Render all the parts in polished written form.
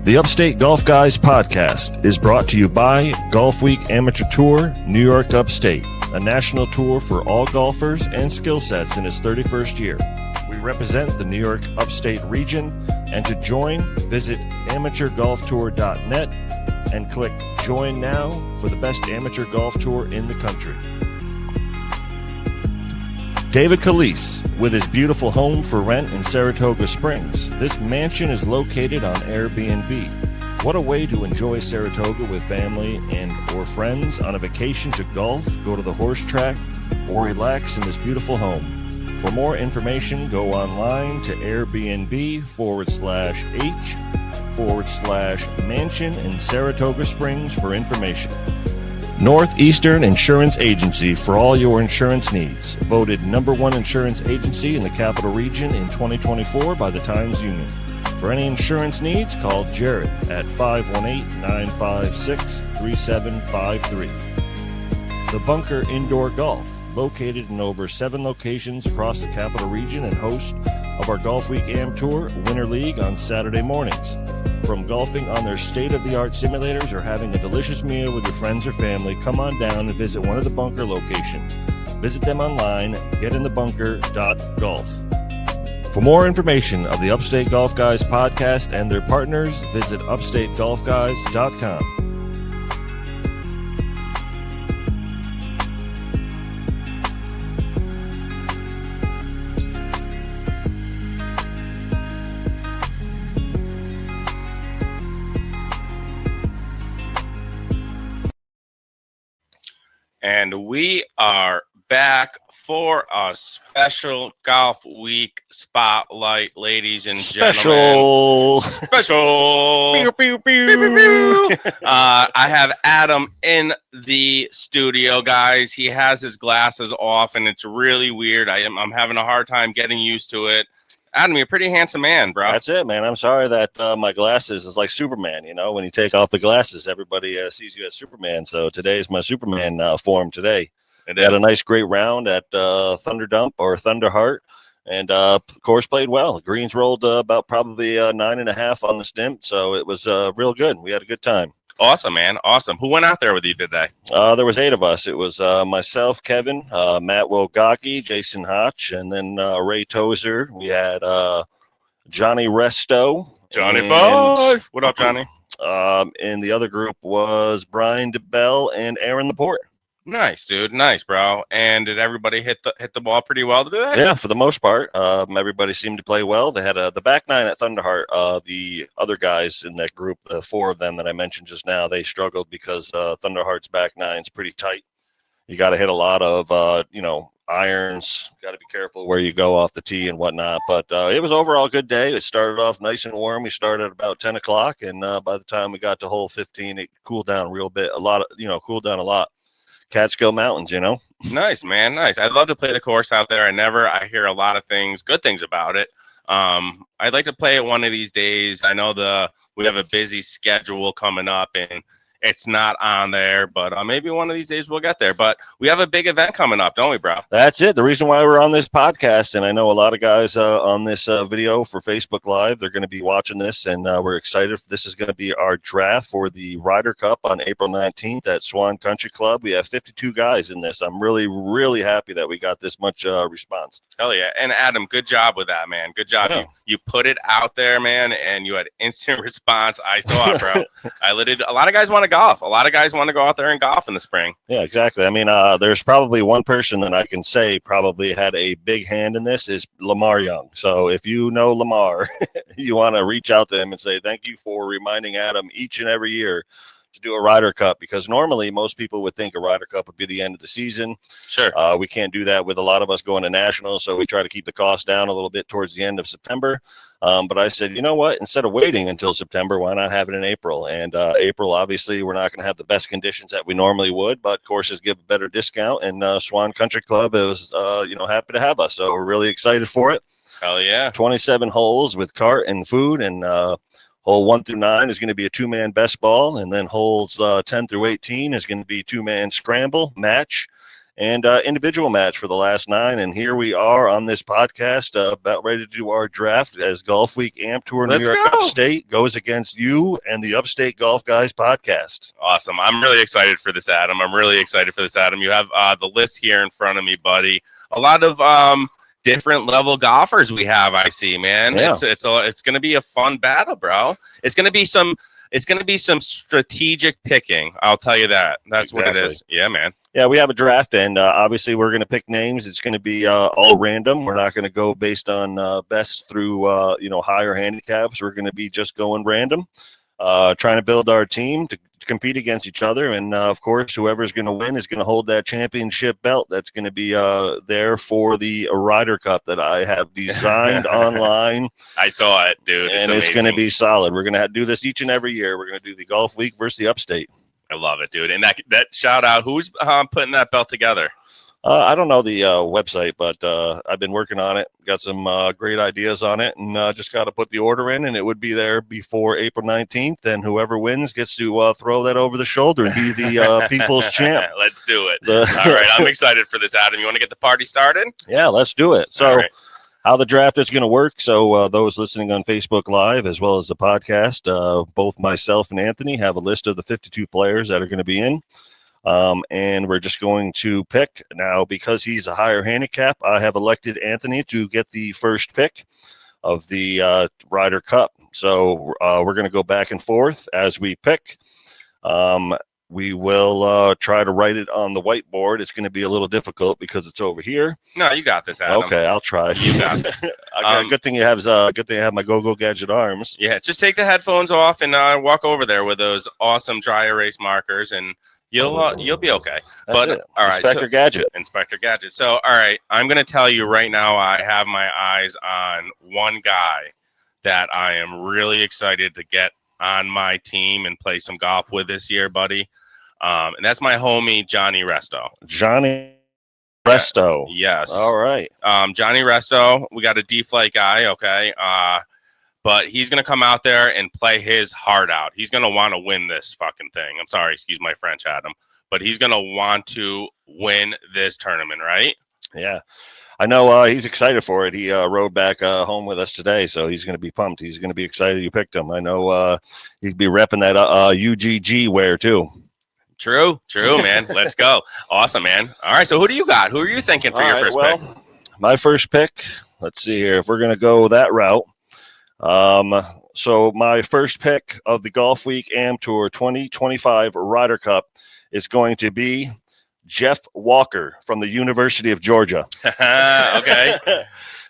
The Upstate Golf Guys podcast is brought to you by GOLFWEEK Amateur Tour, New York to Upstate, a national tour for all golfers and skill sets in its 31st year. We represent the New York Upstate region, and to join, visit amateurgolftour.net and click Join Now for the best amateur golf tour in the country. David Calise, with his beautiful home for rent in Saratoga Springs. This mansion is located on Airbnb. What a way to enjoy Saratoga with family and or friends on a vacation to golf, go to the horse track, or relax in this beautiful home. For more information, go online to Airbnb/H/mansion in Saratoga Springs for information. Northeastern Insurance Agency for all your insurance needs. Voted #1 insurance agency in the Capital Region in 2024 by the Times Union. For any insurance needs, call Jared at 518-956-3753. The Bunker Indoor Golf, located in over 7 locations across the Capital Region and host of our GOLFWEEK Am Tour Winter League on Saturday mornings. From golfing on their state-of-the-art simulators or having a delicious meal with your friends or family, come on down and visit one of the Bunker locations. Visit them online, getinthebunker.golf. For more information of the Upstate Golf Guys podcast and their partners, visit upstategolfguys.com. And we are back for a special Golf Week spotlight, ladies and gentlemen. Special. Pew, pew, pew. I have Adam in the studio, guys. He has his glasses off, and it's really weird. I'm having a hard time getting used to it. Adam, you're a pretty handsome man, bro. That's it, man. I'm sorry that my glasses is like Superman. You know, when you take off the glasses, everybody sees you as Superman. So today is my Superman form today. We had a nice, great round at Thunder Dump or Thunder Heart, and course played well. Greens rolled about probably 9.5 on the stimp, so it was real good. We had a good time. Awesome, man. Awesome. Who went out there with you today? There was 8 of us. It was myself, Kevin, Matt Wilgocki, Jason Hotch, and then Ray Tozer. We had Johnny Resto. Johnny Five. What up, Johnny? And the other group was Brian DeBell and Aaron Laporte. Nice, dude. Nice, bro. And did everybody hit the ball pretty well today? Yeah, for the most part. Everybody seemed to play well. They had the back nine at Thunderheart. The other guys in that group, the 4 of them that I mentioned just now, they struggled because Thunderheart's back nine's pretty tight. You got to hit a lot of, irons. Got to be careful where you go off the tee and whatnot. But it was overall a good day. It started off nice and warm. We started at about 10 o'clock, and by the time we got to hole 15, it cooled down real bit. Cooled down a lot. Catskill Mountains, you know. Nice, man. Nice. I'd love to play the course out there. I hear a lot of good things about it. I'd like to play it one of these days. I know we have a busy schedule coming up, and it's not on there, but maybe one of these days we'll get there. But we have a big event coming up, don't we, bro? That's it. The reason why we're on this podcast, and I know a lot of guys on this video for Facebook Live, they're going to be watching this, and we're excited. This is going to be our draft for the Ryder Cup on April 19th at SWAN Country Club. We have 52 guys in this. I'm really, really happy that we got this much response. Hell yeah. And Adam, good job with that, man. Good job. Yeah. You put it out there, man, and you had instant response. I saw it, bro. A lot of guys want to golf. A lot of guys want to go out there and golf in the spring. Yeah, exactly. I mean, there's probably one person that I can say probably had a big hand in this is Lamar Young. So if you know Lamar, you want to reach out to him and say thank you for reminding Adam each and every year to do a Ryder Cup, because normally most people would think a Ryder Cup would be the end of the season. Sure. We can't do that with a lot of us going to nationals, so we try to keep the cost down a little bit towards the end of September. But I said, you know what? Instead of waiting until September, why not have it in April? And April, obviously, we're not going to have the best conditions that we normally would, but courses give a better discount. And Swan Country Club is, happy to have us. So we're really excited for it. Hell yeah. 27 holes with cart and food, and hole 1 through 9 is going to be a 2-man best ball, and then holes 10 through 18 is going to be 2-man scramble match. and individual match for the last 9. And here we are on this podcast about ready to do our draft as Golf Week Amp Tour New York Upstate goes against you and the Upstate Golf Guys podcast. Awesome. I'm really excited for this, Adam. You have the list here in front of me, buddy. A lot of different level golfers we have, I see, man. Yeah. It's going to be a fun battle, bro. It's going to be some strategic picking. I'll tell you that. That's exactly what it is. Yeah, man. Yeah, we have a draft, and obviously we're going to pick names. It's going to be all random. We're not going to go based on best through higher handicaps. We're going to be just going random, trying to build our team to compete against each other. And of course, whoever's going to win is going to hold that championship belt. That's going to be there for the Ryder Cup that I have designed online. I saw it, dude. And it's going to be solid. We're going to do this each and every year. We're going to do the Golf Week versus the Upstate. I love it, dude. And that shout out, who's putting that belt together? I don't know the website, but I've been working on it. Got some great ideas on it, and just got to put the order in, and it would be there before April 19th. And whoever wins gets to throw that over the shoulder and be the people's champ. Let's do it. All right, I'm excited for this, Adam. You want to get the party started? Yeah, let's do it. So how the draft is going to work. So those listening on Facebook Live, as well as the podcast, both myself and Anthony have a list of the 52 players that are going to be in. And we're just going to pick now because he's a higher handicap. I have elected Anthony to get the first pick of the Ryder Cup. So we're going to go back and forth as we pick. We will try to write it on the whiteboard. It's going to be a little difficult because it's over here. No, you got this, Adam. Okay, I'll try. You got this. Good thing you have. Good thing I have my Go Gadget arms. Yeah, just take the headphones off and walk over there with those awesome dry erase markers, and you'll be okay. But it. All right, Inspector Gadget. So all right, I'm going to tell you right now. I have my eyes on one guy that I am really excited to get on my team and play some golf with this year, buddy. And that's my homie Johnny Resto. Johnny Resto. Yes. All right. Johnny Resto. We got a D-Flight guy. Okay. But he's going to come out there and play his heart out. He's going to want to win this fucking thing. I'm sorry, excuse my French, Adam. But he's going to want to win this tournament, right? Yeah. I know he's excited for it. He rode back home with us today, so he's going to be pumped. He's going to be excited you picked him. I know he'd be repping that UGG wear, too. True, man. Let's go. Awesome, man. All right, so who do you got? Who are you thinking for your first pick? My first pick, let's see here. If we're going to go that route, so my first pick of the Golf Week Am Tour 2025 Ryder Cup is going to be Jeff Walker from the University of Georgia. Okay.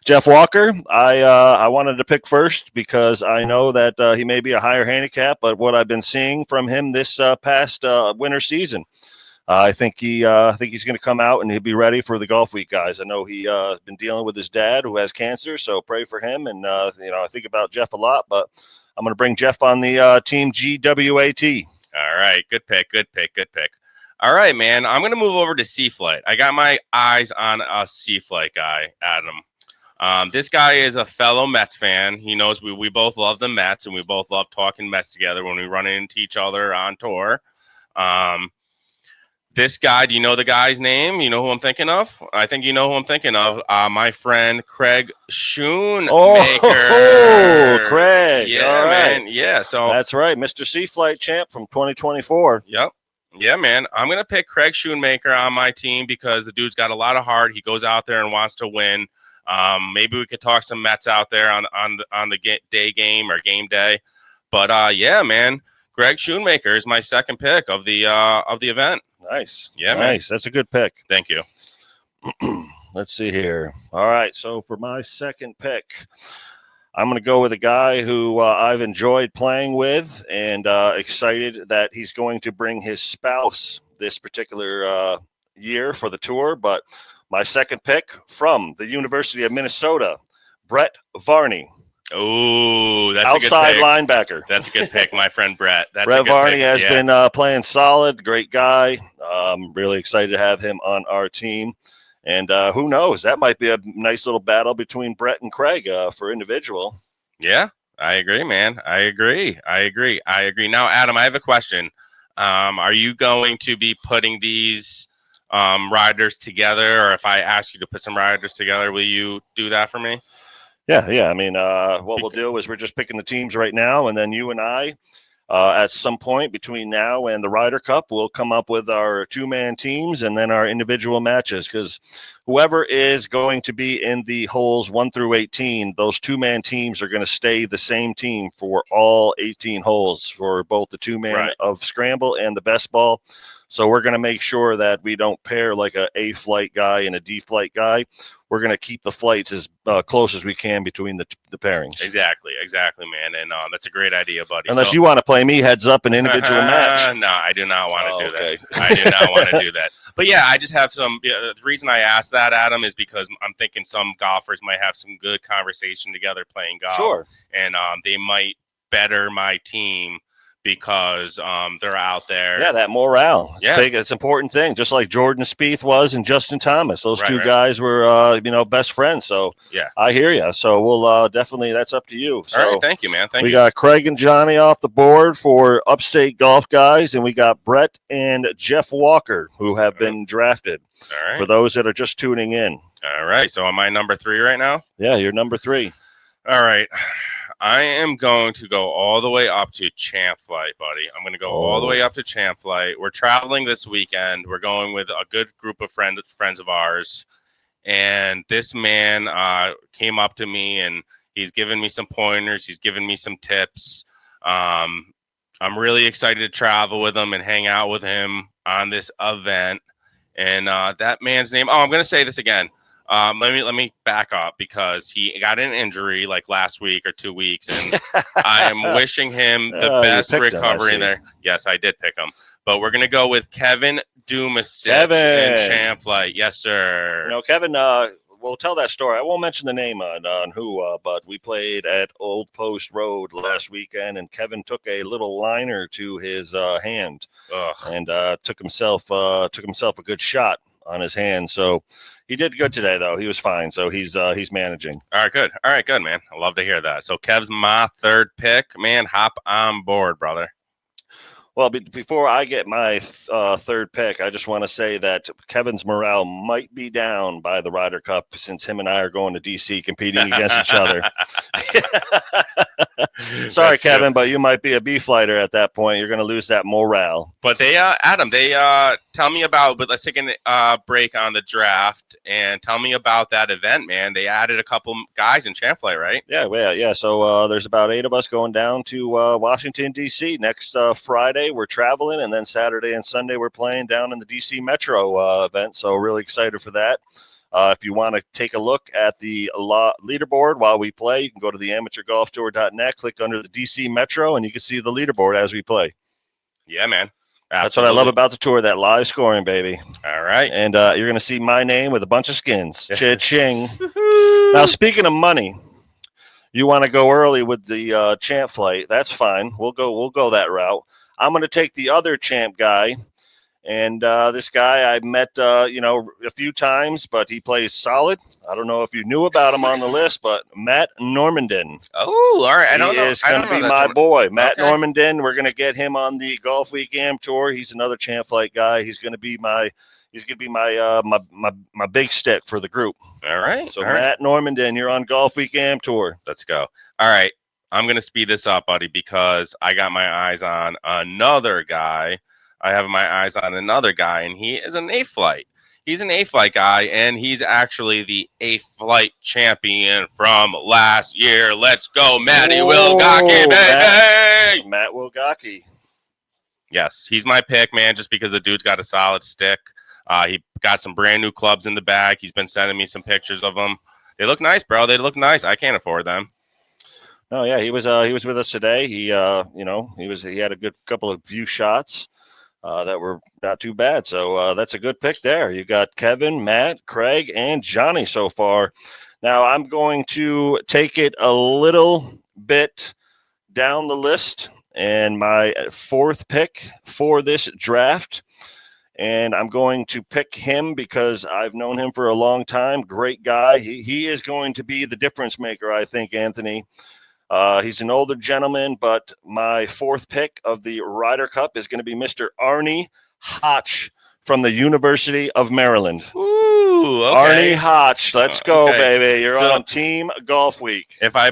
Jeff Walker, I wanted to pick first because I know that he may be a higher handicap, but what I've been seeing from him this past winter season, I think he's going to come out and he'll be ready for the Golf Week guys. I know he been dealing with his dad who has cancer, so pray for him. And I think about Jeff a lot, but I'm going to bring Jeff on the team GWAT. All right, good pick. All right, man. I'm going to move over to C-Flight. I got my eyes on a C-Flight guy, Adam. This guy is a fellow Mets fan. He knows we both love the Mets, and we both love talking Mets together when we run into each other on tour. This guy, do you know the guy's name? You know who I'm thinking of? I think you know who I'm thinking of. My friend Craig Schoonmaker. Oh, Craig. Yeah, all right. man. Yeah, so that's right. Mr. C-Flight champ from 2024. Yep. Yeah, man. I'm going to pick Craig Schoonmaker on my team because the dude's got a lot of heart. He goes out there and wants to win. Maybe we could talk some Mets out there on the day game or game day. But yeah, man, Greg Schoonmaker is my second pick of the event. Nice. Yeah, nice. Man. That's a good pick. Thank you. Let's see here. All right. So for my second pick, I'm going to go with a guy who I've enjoyed playing with and excited that he's going to bring his spouse this particular year for the tour. But my second pick from the University of Minnesota, Brett Varney. Oh, that's outside a good pick. Linebacker. That's a good pick, my friend Brett. Brett Varney has been playing solid. Great guy. Really excited to have him on our team. And who knows? That might be a nice little battle between Brett and Craig for individual. Yeah, I agree, man. I agree. Now, Adam, I have a question. Are you going to be putting these riders together, or if I ask you to put some riders together, will you do that for me? Yeah. I mean, what we'll do is we're just picking the teams right now, and then you and I, at some point between now and the Ryder Cup, we'll come up with our two-man teams and then our individual matches, because whoever is going to be in the holes 1 through 18, those two-man teams are going to stay the same team for all 18 holes for both the two-man of Scramble and the best ball. So we're going to make sure that we don't pair like a A flight guy and a D flight guy. We're going to keep the flights as close as we can between the pairings. Exactly, man. And that's a great idea, buddy. Unless you want to play me heads up an individual match. No, I do not want to do that. I do not want to do that. But yeah, I just have some. The reason I asked that, Adam, is because I'm thinking some golfers might have some good conversation together playing golf. Sure. And they might better my team because they're out there. Yeah, that morale. It's big. It's an important thing. Just like Jordan Spieth was and Justin Thomas. Those two guys were, best friends. So yeah, I hear you. So we'll definitely, that's up to you. So all right, thank you, man. We got Craig and Johnny off the board for Upstate Golf Guys, and we got Brett and Jeff Walker who have been drafted. All right. For those that are just tuning in. All right. So am I number 3 right now? Yeah, you're number 3. All right. I am going to go all the way up to Champ Flight, buddy. I'm going to go all the way up to Champ Flight. We're traveling this weekend. We're going with a good group of friends of ours. And this man came up to me, and he's given me some pointers. He's given me some tips. I'm really excited to travel with him and hang out with him on this event. And that man's name, I'm going to say this again. Let me back up, because he got an injury like last week or 2 weeks, and I am wishing him the best recovery there. Yes, I did pick him, but we're gonna go with Kevin Dumasich in Champ Flight. Yes, sir. Kevin. We'll tell that story. I won't mention the name on who, but we played at Old Post Road last weekend, and Kevin took a little liner to his hand and took himself a good shot on his hand. So he did good today, though. He was fine. So he's managing. All right, good. All right, good, man. I love to hear that. So Kev's my 3rd pick, man. Hop on board, brother. Well, before I get my 3rd pick, I just want to say that Kevin's morale might be down by the Ryder Cup, since him and I are going to D.C. competing against each other. Sorry, that's Kevin, but you might be a B flighter at that point. You're going to lose that morale. But they, Adam, they tell me about. But let's take a break on the draft and tell me about that event, man. They added a couple guys in Champ Flight, right? Yeah. So there's about 8 of us going down to Washington D.C. next Friday. We're traveling, and then Saturday and Sunday we're playing down in the D.C. Metro event. So really excited for that. If you want to take a look at the leaderboard while we play, you can go to the amateurgolftour.net, click under the DC Metro, and you can see the leaderboard as we play. Yeah, man. Absolutely. That's what I love about the tour, that live scoring, baby. All right. And you're going to see my name with a bunch of skins. Cha-ching. Now, speaking of money, you want to go early with the Champ Flight. That's fine. We'll go that route. I'm going to take the other Champ guy. And this guy I met, a few times, but he plays solid. I don't know if you knew about him on the list, but Matt Normandin. Oh, all right. I don't know. He is going to be my boy, Matt Normandin. We're going to get him on the GOLFWEEK Am Tour. He's another Champ Flight guy. He's going to be my big stick for the group. All right. So Matt Normandin, you're on GOLFWEEK Am Tour. Let's go. All right. I'm going to speed this up, buddy, because I got my eyes on another guy. I have my eyes on another guy, and he is an A-Flight. He's an A-Flight guy, and he's actually the A-Flight champion from last year. Let's go, Matty Wilgocki, baby! Matt Wilgocki. Yes, he's my pick, man, just because the dude's got a solid stick. He got some brand new clubs in the bag. He's been sending me some pictures of them. They look nice, bro. They look nice. I can't afford them. Oh yeah, he was with us today. He he had a good couple of few shots that were not too bad. So that's a good pick there. You got Kevin, Matt, Craig, and Johnny so far. Now I'm going to take it a little bit down the list, and my 4th pick for this draft. And I'm going to pick him because I've known him for a long time. Great guy. He is going to be the difference maker, I think, Anthony. He's an older gentleman, but my 4th pick of the Ryder Cup is going to be Mr. Arnie Hotch from the University of Maryland. Ooh, okay. Arnie Hotch, let's go, Okay. baby. You're So- on Team Golf Week. If I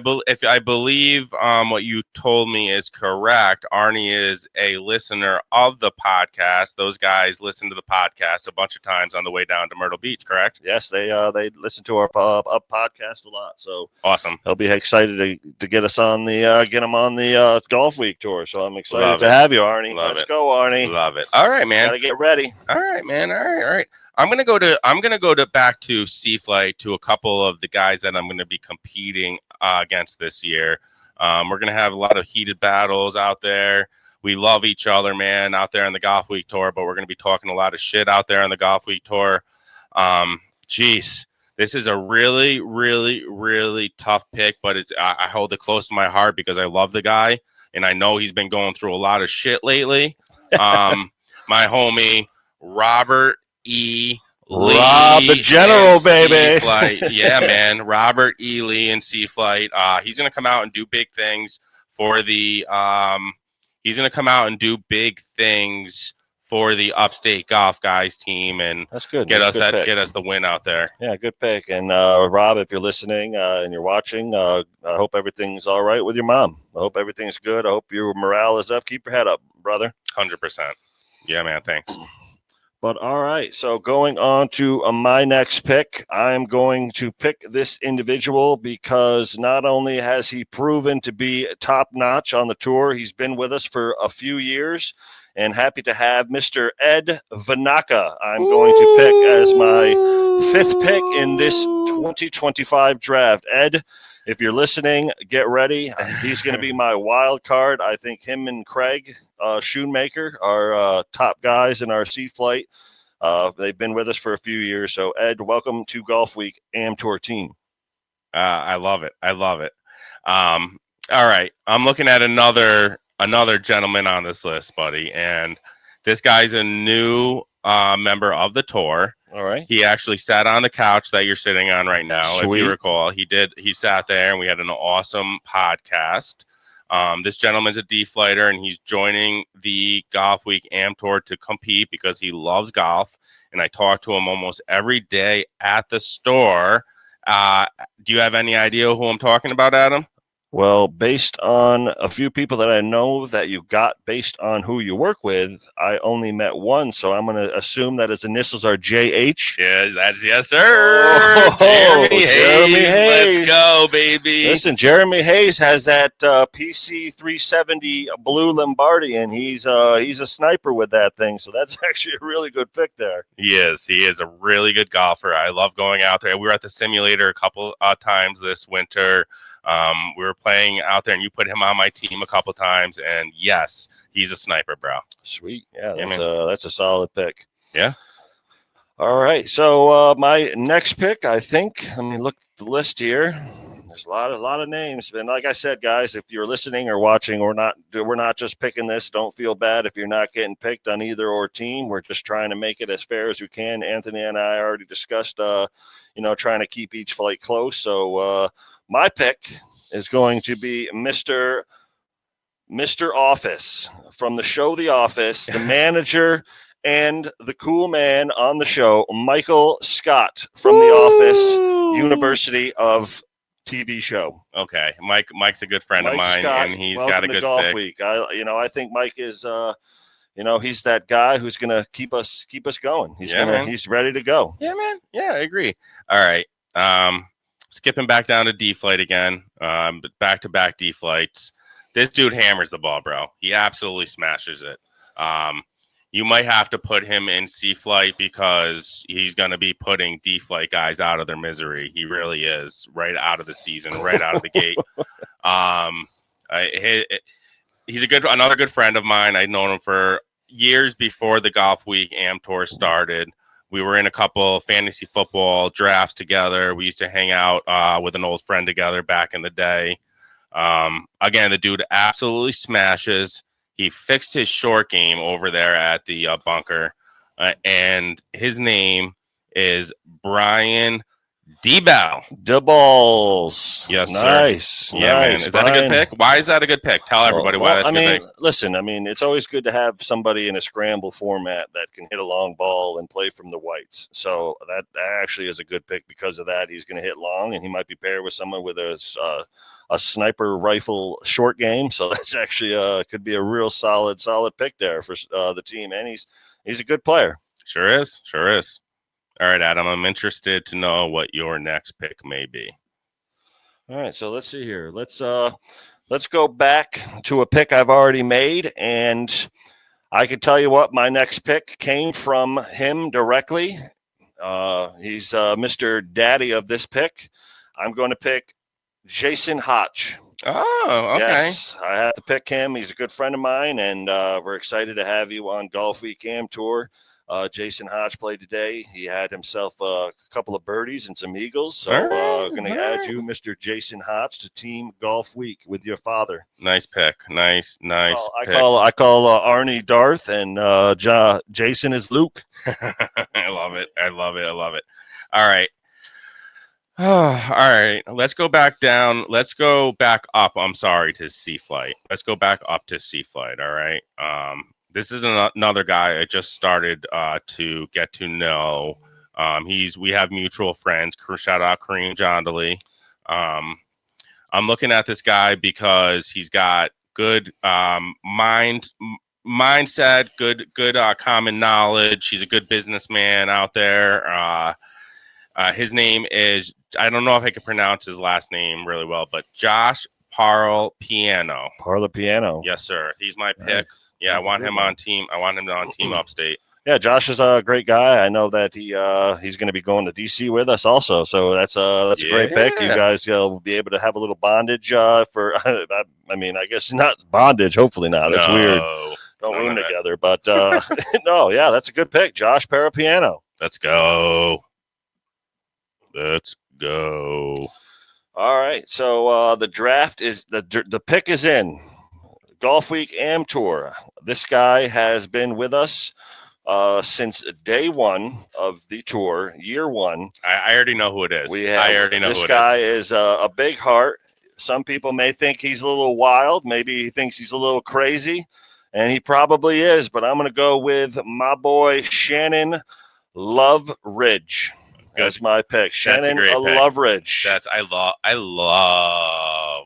believe what you told me is correct, Arnie is a listener of the podcast. Those guys listen to the podcast a bunch of times on the way down to Myrtle Beach, correct? Yes, they listen to our podcast a lot. So Awesome. they'll be excited to get us on the get them on the Golf Week tour. So I'm excited Love to it. have you, Arnie. Love Let's it. go, Arnie. Love it. All right, man. Gotta get ready. All right, man. All right. I'm gonna go to back to Sea Flight to a couple of the guys that I'm gonna be competing against this year. We're gonna have a lot of heated battles out there. We love each other, man, out there on the Golf Week tour. But we're gonna be talking a lot of shit out there on the Golf Week tour. Geez, this is a really, really, really tough pick, but I hold it close to my heart because I love the guy and I know he's been going through a lot of shit lately. My homie Robert E. Lee, Rob the General, baby. Flight. Yeah, man. Robert E. Lee in Sea Flight. He's gonna come out and do big things for the Upstate Golf Guys team, and That's good. get That's get us the win out there. Yeah, good pick. And Rob, if you're listening and you're watching, I hope everything's all right with your mom. I hope everything's good. I hope your morale is up. Keep your head up, brother. 100%. Yeah, man. Thanks. But all right, so going on to my next pick, I'm going to pick this individual because not only has he proven to be top notch on the tour, he's been with us for a few years, and happy to have Mr. Ed Vanaka. I'm going to pick as my fifth pick in this 2025 draft. Ed, if you're listening, get ready. He's going to be my wild card. I think him and Craig Shoemaker are top guys in our Sea Flight. They've been with us for a few years. So, Ed, welcome to Golf Week Am Tour team. I love it. I love it. All right. I'm looking at another gentleman on this list, buddy. And this guy's a new member of the tour. All right. He actually sat on the couch that you're sitting on right now. Sweet. If you recall, he sat there and we had an awesome podcast. This gentleman's a D-flighter and he's joining the Golf Week Am Tour to compete because he loves golf. And I talk to him almost every day at the store. Do you have any idea who I'm talking about, Adam? Well, based on a few people that I know that you got based on who you work with, I only met one, so I'm going to assume that his initials are JH. Yes, sir. Jeremy Hayes. Let's go, baby. Listen, Jeremy Hayes has that PC 370 blue Lombardi, and he's a sniper with that thing, so that's actually a really good pick there. He is a really good golfer. I love going out there. We were at the simulator a couple times this winter. We were playing out there, and you put him on my team a couple times, and yes, he's a sniper, bro. Sweet, yeah, that's a solid pick. Yeah. All right, so my next pick, I think. Let me look at the list here. There's a lot of names, and like I said, guys, if you're listening or watching, we're not just picking this. Don't feel bad if you're not getting picked on either or team. We're just trying to make it as fair as we can. Anthony and I already discussed, trying to keep each flight close. So. My pick is going to be Mr. Office from the show The Office, the manager and the cool man on the show, Michael Scott from The Office, University of TV show. Okay, Mike's a good friend of mine, Scott, and he's got a good Golf Week. I think Mike is, he's that guy who's going to keep us going. He's ready to go. Yeah, man. Yeah, I agree. All right. Skipping back down to D-flight again, back-to-back D-flights. This dude hammers the ball, bro. He absolutely smashes it. You might have to put him in C-flight because he's going to be putting D-flight guys out of their misery. He really is, right out of the season, right out of the gate. He's another good friend of mine. I'd known him for years before the Golf Week Am Tour started. We were in a couple fantasy football drafts together. We used to hang out with an old friend together back in the day. Again, the dude absolutely smashes. He fixed his short game over there at the bunker. And his name is Brian D-Bell. The balls. Yes, nice. sir. Yeah, nice. man. Is that a good pick? Why is that a good pick? Tell everybody why that's a good pick. Listen, it's always good to have somebody in a scramble format that can hit a long ball and play from the whites. So that actually is a good pick because of that. He's going to hit long, and he might be paired with someone with a sniper rifle short game. So that's actually could be a real solid pick there for the team, and he's a good player. Sure is. All right, Adam, I'm interested to know what your next pick may be. All right, so let's see here. Let's go back to a pick I've already made, and I can tell you what, my next pick came from him directly. He's Mr. Daddy of this pick. I'm going to pick Jason Hotch. Oh, okay. Yes, I have to pick him. He's a good friend of mine, and we're excited to have you on Golf Week Am Tour. Jason Hodge played today. He had himself a couple of birdies and some eagles. So going to add you, Mr. Jason Hodge, to Team Golf Week with your father. Nice pick. Nice. I call Arnie Darth, and Jason is Luke. I love it. All right. All right. Let's go back down. Let's go back up. I'm sorry, to Sea Flight. Let's go back up to Sea Flight. All right. This is another guy I just started to get to know. We have mutual friends. Shout out Kareem Jondali. I'm looking at this guy because he's got good mindset, good common knowledge. He's a good businessman out there. His name is, I don't know if I can pronounce his last name really well, but Josh Parlapiano. Parlapiano. Yes, sir. He's my pick. Nice. Yeah, I want him on team. I want him on Team Upstate. Yeah, Josh is a great guy. I know that he's going to be going to DC with us also. So that's a great pick. You guys will be able to have a little bondage for. I guess not bondage. Hopefully not. That's weird. Don't room together. But no, yeah, that's a good pick, Josh Parapiano. Let's go. All right. So the draft is the pick is in. Golf Week Am Tour. This guy has been with us since day one of the tour, year one. I already know who it is. I already know who it is. This guy is a big heart. Some people may think he's a little wild. Maybe he thinks he's a little crazy, and he probably is. But I'm going to go with my boy Shannon Loveridge. That's my pick. Shannon Loveridge. I love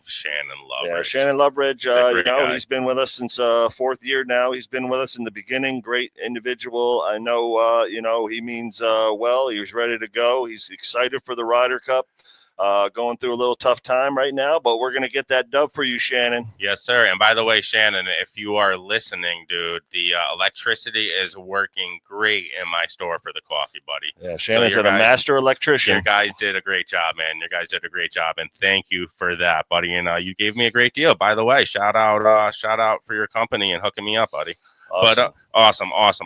Shannon Loveridge. Yeah, Shannon Loveridge, he's been with us since fourth year now. He's been with us in the beginning. Great individual. I know, he means well. He was ready to go. He's excited for the Ryder Cup. Going through a little tough time right now, but we're going to get that dub for you, Shannon. Yes, sir. And by the way, Shannon, if you are listening, dude, the electricity is working great in my store for the coffee, buddy. Yeah, Shannon's a master electrician. Your guys did a great job, man. Your guys did a great job, and thank you for that, buddy. And you gave me a great deal, by the way. Shout out for your company and hooking me up, buddy. Awesome. But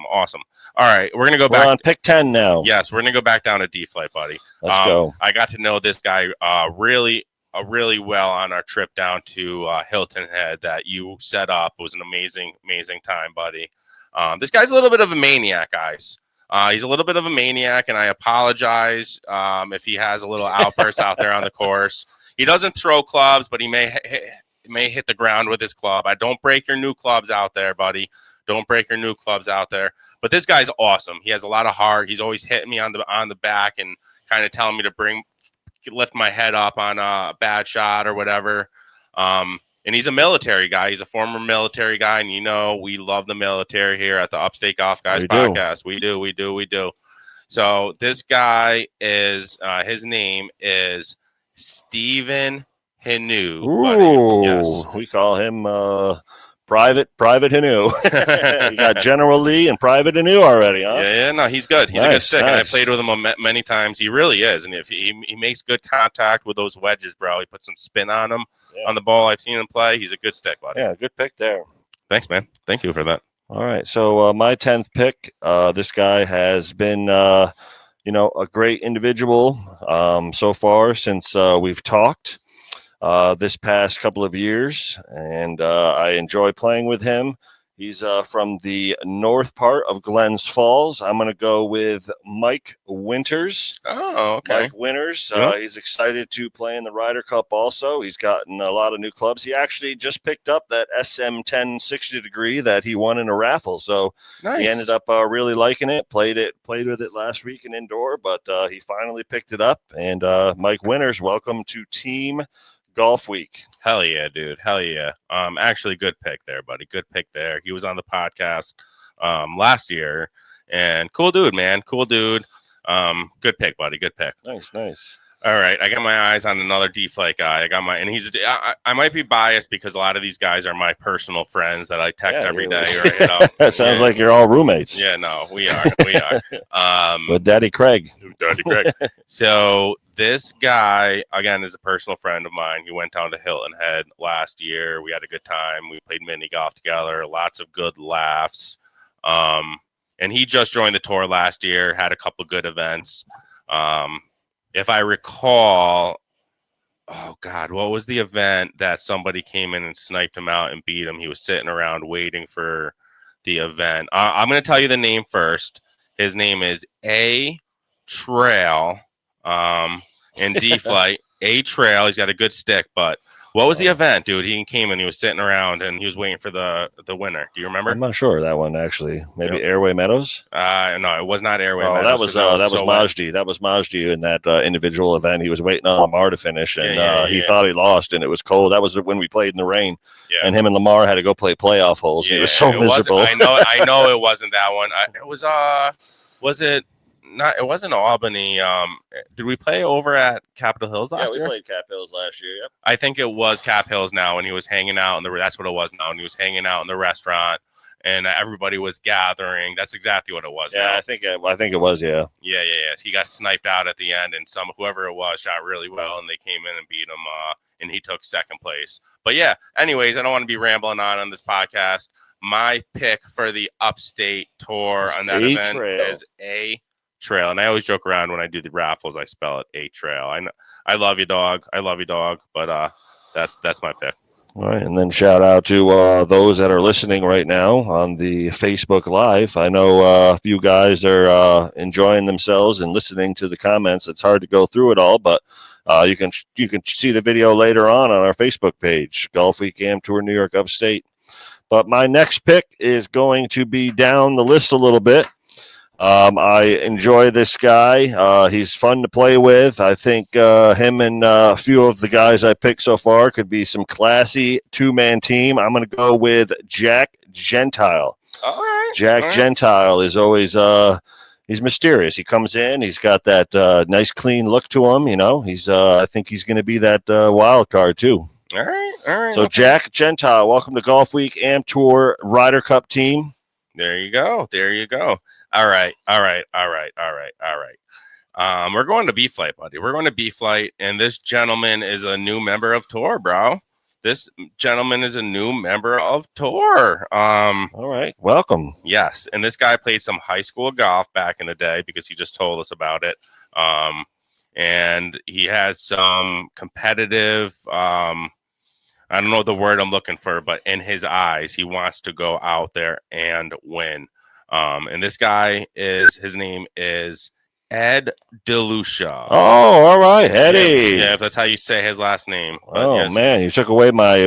awesome. All right, we're gonna go back. We're on pick 10 now. Yes, we're gonna go back down to D-Flight, buddy. Let's go. I got to know this guy really well on our trip down to Hilton Head that you set up. It was an amazing time, buddy. This guy's a little bit of a maniac, guys. He's a little bit of a maniac, and I apologize if he has a little outburst out there on the course. He doesn't throw clubs, but he may hit the ground with his club. Don't break your new clubs out there, buddy. Don't break your new clubs out there. But this guy's awesome. He has a lot of heart. He's always hitting me on the back and kind of telling me to lift my head up on a bad shot or whatever. And he's a military guy. He's a former military guy. And we love the military here at the Upstate Golf Guys podcast. We do. So this guy is, his name is Stephen Hinu. Ooh, yes. We call him Private Hinu. You got General Lee and Private Hinu already, huh? Yeah, no, he's good. He's a good stick, and I played with him many times. He really is, and if he makes good contact with those wedges, bro, he puts some spin on them on the ball. I've seen him play. He's a good stick, buddy. Yeah, good pick there. Thanks, man. Thank you for that. All right, so my 10th pick, this guy has been, a great individual so far since we've talked. This past couple of years, and I enjoy playing with him. He's from the north part of Glens Falls. I'm going to go with Mike Winters. Oh, okay. Mike Winters. Yep. He's excited to play in the Ryder Cup also. He's gotten a lot of new clubs. He actually just picked up that SM10 60 degree that he won in a raffle. So Nice. he ended up really liking it. Played with it last week in indoor, but he finally picked it up. And Mike Winters, welcome to Team Golf Week. Hell yeah, dude. Hell yeah. Actually, good pick there, buddy. Good pick there. He was on the podcast last year, and cool dude, man. Cool dude. Good pick, buddy. Good pick. Nice. All right, I got my eyes on another D-Flight guy. I might be biased because a lot of these guys are my personal friends that I text every day. Or, you know, that sounds like you're all roommates. Yeah, no, we are. With Daddy Craig. So this guy, again, is a personal friend of mine. He went down to Hilton Head last year. We had a good time. We played mini golf together. Lots of good laughs. And he just joined the tour last year. Had a couple good events. If I recall, oh God, what was the event that somebody came in and sniped him out and beat him? He was sitting around waiting for the event. I'm going to tell you the name first. His name is A Trail in D-Flight. A Trail. He's got a good stick, but what was the event, dude? He came and he was sitting around and he was waiting for the winner. Do you remember? I'm not sure that one actually. Maybe Airway Meadows. No, it was not Airway. Oh, Meadows, that was Majdi. That was Majdi in that individual event. He was waiting on Lamar to finish, and he thought he lost, and it was cold. That was when we played in the rain, and him and Lamar had to go play playoff holes. He was so miserable. I know it wasn't that one. Was it? Not, it wasn't Albany. Did we play over at Capitol Hills last year? Yeah, we played Cap Hills last year. Yep. I think it was Cap Hills now, and he was hanging out, and that's what it was now. And he was hanging out in the restaurant, and everybody was gathering. That's exactly what it was. Yeah, now. I think it was. Yeah. Yeah. He got sniped out at the end, and whoever it was shot really well, and they came in and beat him. And he took second place. But yeah. Anyways, I don't want to be rambling on this podcast. My pick for the Upstate tour on that event is A Trail, and I always joke around when I do the raffles. I spell it A Trail. I love you, dog. But that's my pick. All right, and then shout out to those that are listening right now on the Facebook Live. I know a few guys are enjoying themselves and listening to the comments. It's hard to go through it all, but you can see the video later on our Facebook page, Golf Week Am Tour New York Upstate. But my next pick is going to be down the list a little bit. I enjoy this guy. He's fun to play with. I think him and a few of the guys I picked so far could be some classy two-man team. I'm going to go with Jack Gentile. All right. Jack Gentile is always he's mysterious. He comes in. He's got that nice, clean look to him. You know, I think he's going to be that wild card too. All right. So Jack Gentile, welcome to Golf Week Am Tour Ryder Cup team. There you go. All right. We're going to B-Flight, buddy. We're going to B-Flight, and this gentleman is a new member of tour, bro. All right. Welcome. Yes. And this guy played some high school golf back in the day because he just told us about it. And he has some competitive, I don't know the word I'm looking for, but in his eyes, he wants to go out there and win. And this guy his name is Ed DeLucia. Oh, all right, Eddie. Yeah, if that's how you say his last name. Oh, yes. Man, you took away my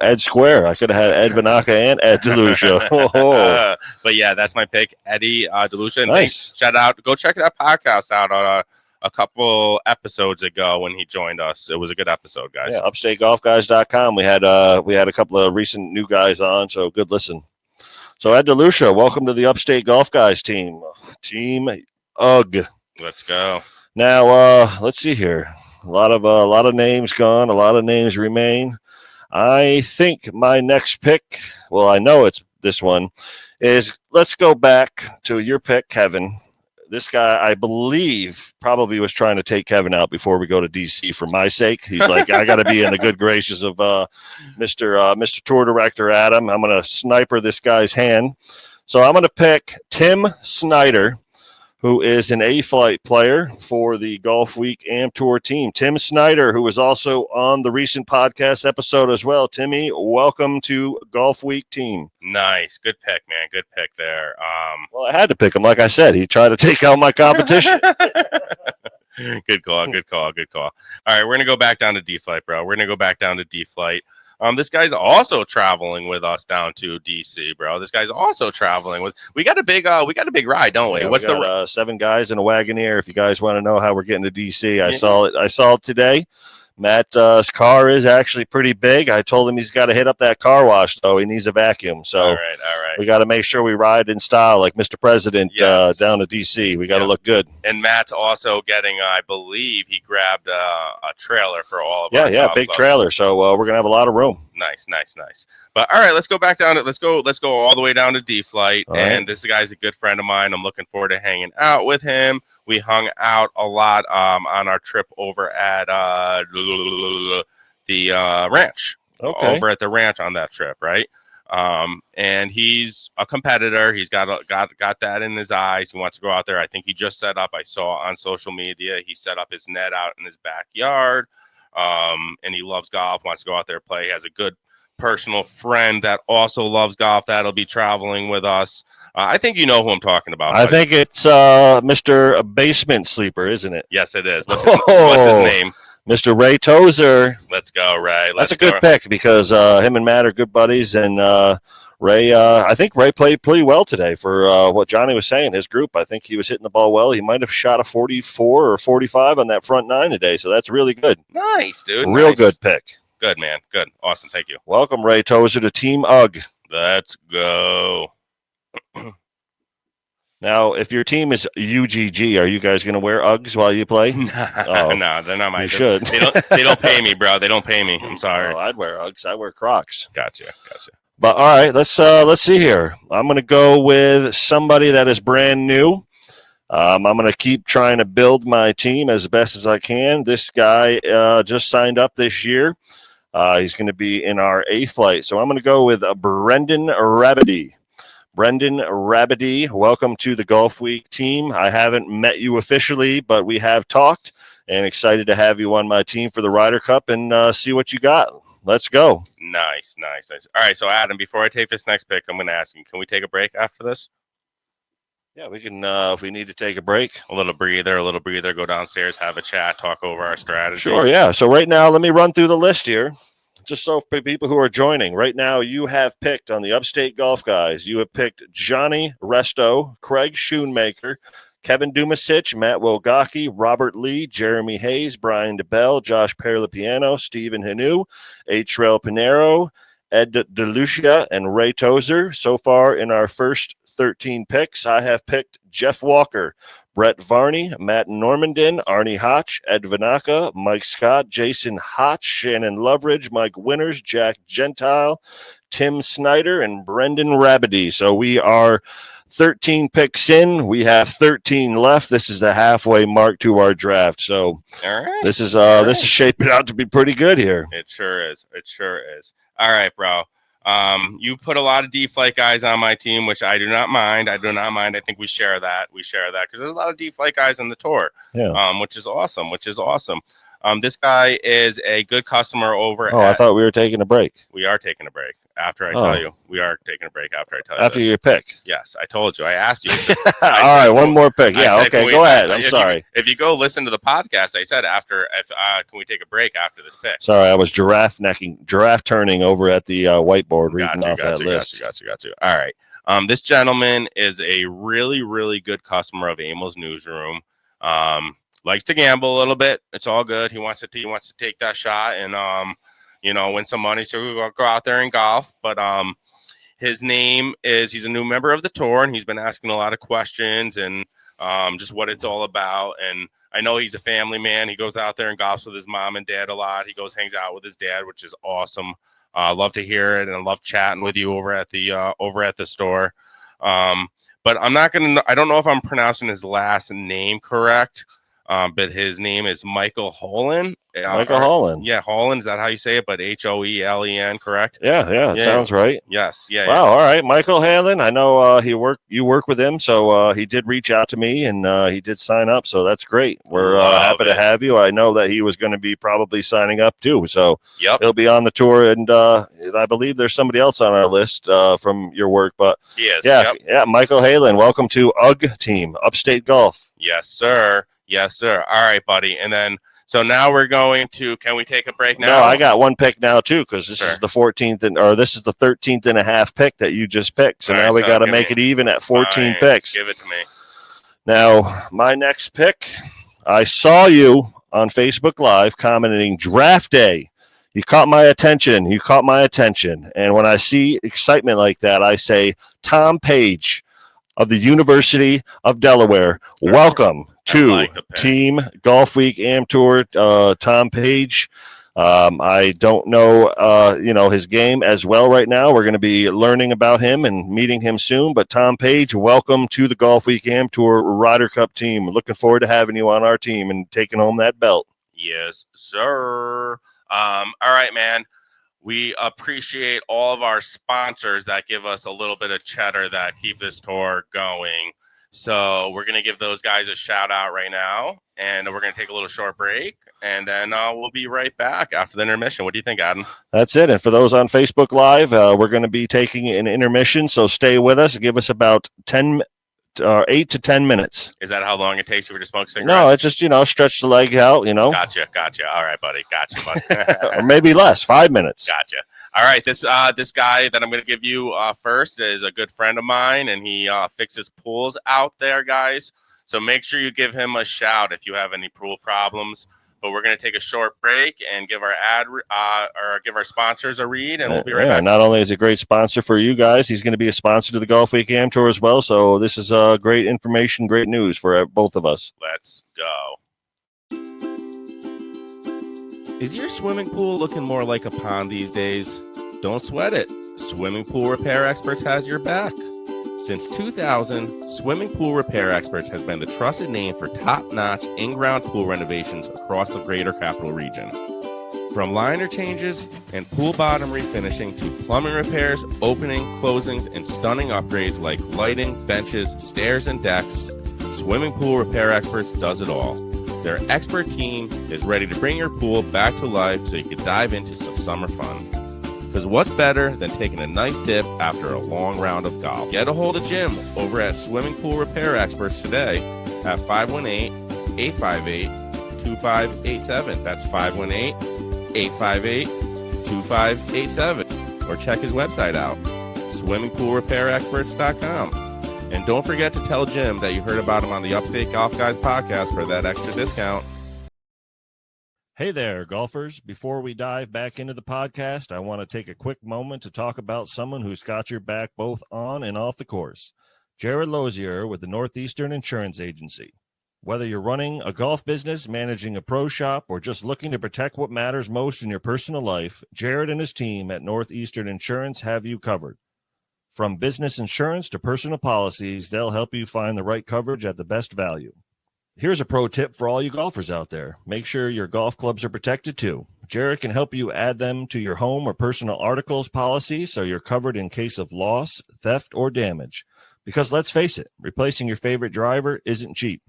Ed Square. I could have had Ed Vanaka and Ed DeLucia. But yeah, that's my pick, Eddie DeLucia. And nice. Shout out. Go check that podcast out on a couple episodes ago when he joined us. It was a good episode, guys. Yeah, UpstateGolfGuys.com. We had a couple of recent new guys on, so good listen. So Ed DeLucia, welcome to the Upstate Golf Guys team. Team UGG. Let's go. Now, let's see here. A lot of names gone. A lot of names remain. I think my next pick, well, I know it's this one, is let's go back to your pick, Kevin. This guy, I believe, probably was trying to take Kevin out before we go to D.C. for my sake. He's like, I got to be in the good graces of Mr. Tour Director Adam. I'm going to sniper this guy's hand. So I'm going to pick Tim Snyder who is an A-Flight player for the Golf Week Am Tour team. Tim Snyder, who was also on the recent podcast episode as well. Timmy, welcome to Golf Week team. Nice. Good pick, man. Good pick there. Well, I had to pick him. Like I said, he tried to take out my competition. Good call. All right, we're going to go back down to D-Flight, bro. This guy's also traveling with us down to DC, bro. This guy's also traveling with. We got a big ride, don't we? Yeah, What's we got, 7 guys in a Wagoneer? If you guys want to know how we're getting to DC, I saw it today. Matt's car is actually pretty big. I told him he's got to hit up that car wash, though. He needs a vacuum. So all right. We got to make sure we ride in style like Mr. President down to DC. We got to look good. And Matt's also getting, I believe, he grabbed a trailer for all of our big clubs. trailer. So we're gonna have a lot of room. Nice. But all right, let's go back down to let's go all the way down to D-Flight. And this guy's a good friend of mine. I'm looking forward to hanging out with him. We hung out a lot on our trip over at the ranch. Okay. Over at the ranch on that trip, right? And he's a competitor. He's got that in his eyes. He wants to go out there. I think he just set up. I saw on social media he set up his net out in his backyard. And he loves golf. Wants to go out there play. He has a good personal friend that also loves golf that'll be traveling with us. I think you know who I'm talking about. I think it's Mr. Basement Sleeper, isn't it? Yes, it is. What's his name? Mr. Ray Tozer. Let's go, Ray. That's a good pick because him and Matt are good buddies, and Ray. I think Ray played pretty well today for what Johnny was saying. His group, I think he was hitting the ball well. He might have shot a 44 or 45 on that front 9 today, so that's really good. Nice, dude. Real good pick. Good, man. Good. Awesome. Thank you. Welcome, Ray Tozer, to Team UGG. Let's go. Now, if your team is UGG, are you guys going to wear Uggs while you play? No, they're not my. You should. They don't pay me, bro. They don't pay me. I'm sorry. Oh, I'd wear Uggs. I wear Crocs. Gotcha. But all right, let's see here. I'm going to go with somebody that is brand new. I'm going to keep trying to build my team as best as I can. This guy just signed up this year. He's going to be in our A-Flight. So I'm going to go with Brendan Rabedy. Brendan Rabedy, welcome to the Golf Week team. I haven't met you officially, but we have talked, and excited to have you on my team for the Ryder Cup and see what you got. Let's go. Nice. All right, so Adam, before I take this next pick, I'm going to ask you, can we take a break after this? Yeah, we can, if we need to take a break. A little breather, go downstairs, have a chat, talk over our strategy. Sure, yeah. So right now, let me run through the list here. Just so for people who are joining, right now you have picked on the Upstate Golf Guys, you have picked Johnny Resto, Craig Schoonmaker, Kevin Dumasich, Matt Wogaki, Robert Lee, Jeremy Hayes, Brian DeBell, Josh Perlapiano, Stephen Hanu, Trell Pinero, Ed DeLucia, and Ray Tozer. So far in our first 13 picks, I have picked Jeff Walker, Brett Varney, Matt Normandin, Arnie Hotch, Ed Vanaka, Mike Scott, Jason Hotch, Shannon Loveridge, Mike Winters, Jack Gentile, Tim Snyder, and Brendan Rabedy. So we are 13 picks in. We have 13 left. This is the halfway mark to our draft. So all right. This is shaping out to be pretty good here. It sure is. All right, bro. You put a lot of D-Flight guys on my team, which I do not mind. I think we share that because there's a lot of D-Flight guys on the tour, which is awesome. This guy is a good customer over. I thought we were taking a break. We are taking a break after I tell you. We are taking a break after I tell you. After your pick. Yes, I told you. I asked you. All right, one more pick. Yeah, okay, go ahead. I'm sorry. If you go listen to the podcast, I said can we take a break after this pick? Sorry, I was giraffe turning over at the whiteboard reading off that list. Got you. All right. This gentleman is a really, really good customer of Amel's Newsroom. Likes to gamble a little bit. It's all good. He wants to take that shot and win some money. So we'll go out there and golf. But his name is, he's a new member of the tour, and he's been asking a lot of questions and just what it's all about. And I know he's a family man. He goes out there and golfs with his mom and dad a lot. He hangs out with his dad, which is awesome. Love to hear it, and I love chatting with you over at the store. But I don't know if I'm pronouncing his last name correct. but his name is Michael Holland. Michael Holland. Yeah, Holland. Is that how you say it? But Hoelen, correct? Yeah, sounds right. Yes. Yeah. Wow. All right, Michael Holland. I know you work with him, so he did reach out to me and he did sign up. So that's great. We're happy to have you. I know that he was going to be probably signing up too. So he'll be on the tour, and I believe there's somebody else on our list from your work. But yes, yeah, Michael Holland. Welcome to UG Team Upstate Golf. Yes, sir. Yes, sir. All right, buddy. And then, so now we're going to, can we take a break now? No, I got one pick now too, because this is the 14th or this is the 13th and a half pick that you just picked. So now we got to make it even at 14 picks. Give it to me. Now, my next pick, I saw you on Facebook Live commenting draft day. You caught my attention. And when I see excitement like that, I say, Tom Page of the University of Delaware, welcome to Team Golf Week Am Tour. Tom Page, I don't know, his game as well right now. We're going to be learning about him and meeting him soon. But Tom Page, welcome to the Golf Week Am Tour Ryder Cup team. We're looking forward to having you on our team and taking home that belt. Yes, sir. All right, man. We appreciate all of our sponsors that give us a little bit of cheddar that keep this tour going. So we're going to give those guys a shout out right now, and we're going to take a little short break, and then we'll be right back after the intermission. What do you think, Adam? That's it. And for those on Facebook Live, we're going to be taking an intermission, so stay with us. Give us about 8 to 10 minutes. Is that how long it takes you to smoke cigarettes? No, it's just, stretch the leg out, Gotcha. All right, buddy. Gotcha, buddy. Or maybe less, 5 minutes. Gotcha. All right, this guy that I'm going to give you first is a good friend of mine, and he fixes pools out there, guys. So make sure you give him a shout if you have any pool problems. But we're going to take a short break and give our give our sponsors a read, and we'll be right back. Not only is he a great sponsor for you guys, he's going to be a sponsor to the Golf Week Am Tour as well. So this is great information, great news for both of us. Let's go. Is your swimming pool looking more like a pond these days? Don't sweat it. Swimming Pool Repair Experts has your back. Since 2000, Swimming Pool Repair Experts has been the trusted name for top-notch in-ground pool renovations across the greater capital region. From liner changes and pool bottom refinishing to plumbing repairs, opening, closings, and stunning upgrades like lighting, benches, stairs, and decks, Swimming Pool Repair Experts does it all. Their expert team is ready to bring your pool back to life so you can dive into some summer fun. Because what's better than taking a nice dip after a long round of golf? Get a hold of Jim over at Swimming Pool Repair Experts today at 518-858-2587. That's 518-858-2587. Or check his website out, swimmingpoolrepairexperts.com. And don't forget to tell Jim that you heard about him on the Upstate Golf Guys podcast for that extra discount. Hey there, golfers. Before we dive back into the podcast, I want to take a quick moment to talk about someone who's got your back both on and off the course. Jared Lozier with the Northeastern Insurance Agency. Whether you're running a golf business, managing a pro shop, or just looking to protect what matters most in your personal life, Jared and his team at Northeastern Insurance have you covered. From business insurance to personal policies, they'll help you find the right coverage at the best value. Here's a pro tip for all you golfers out there. Make sure your golf clubs are protected too. Jared can help you add them to your home or personal articles policy so you're covered in case of loss, theft, or damage. Because let's face it, replacing your favorite driver isn't cheap.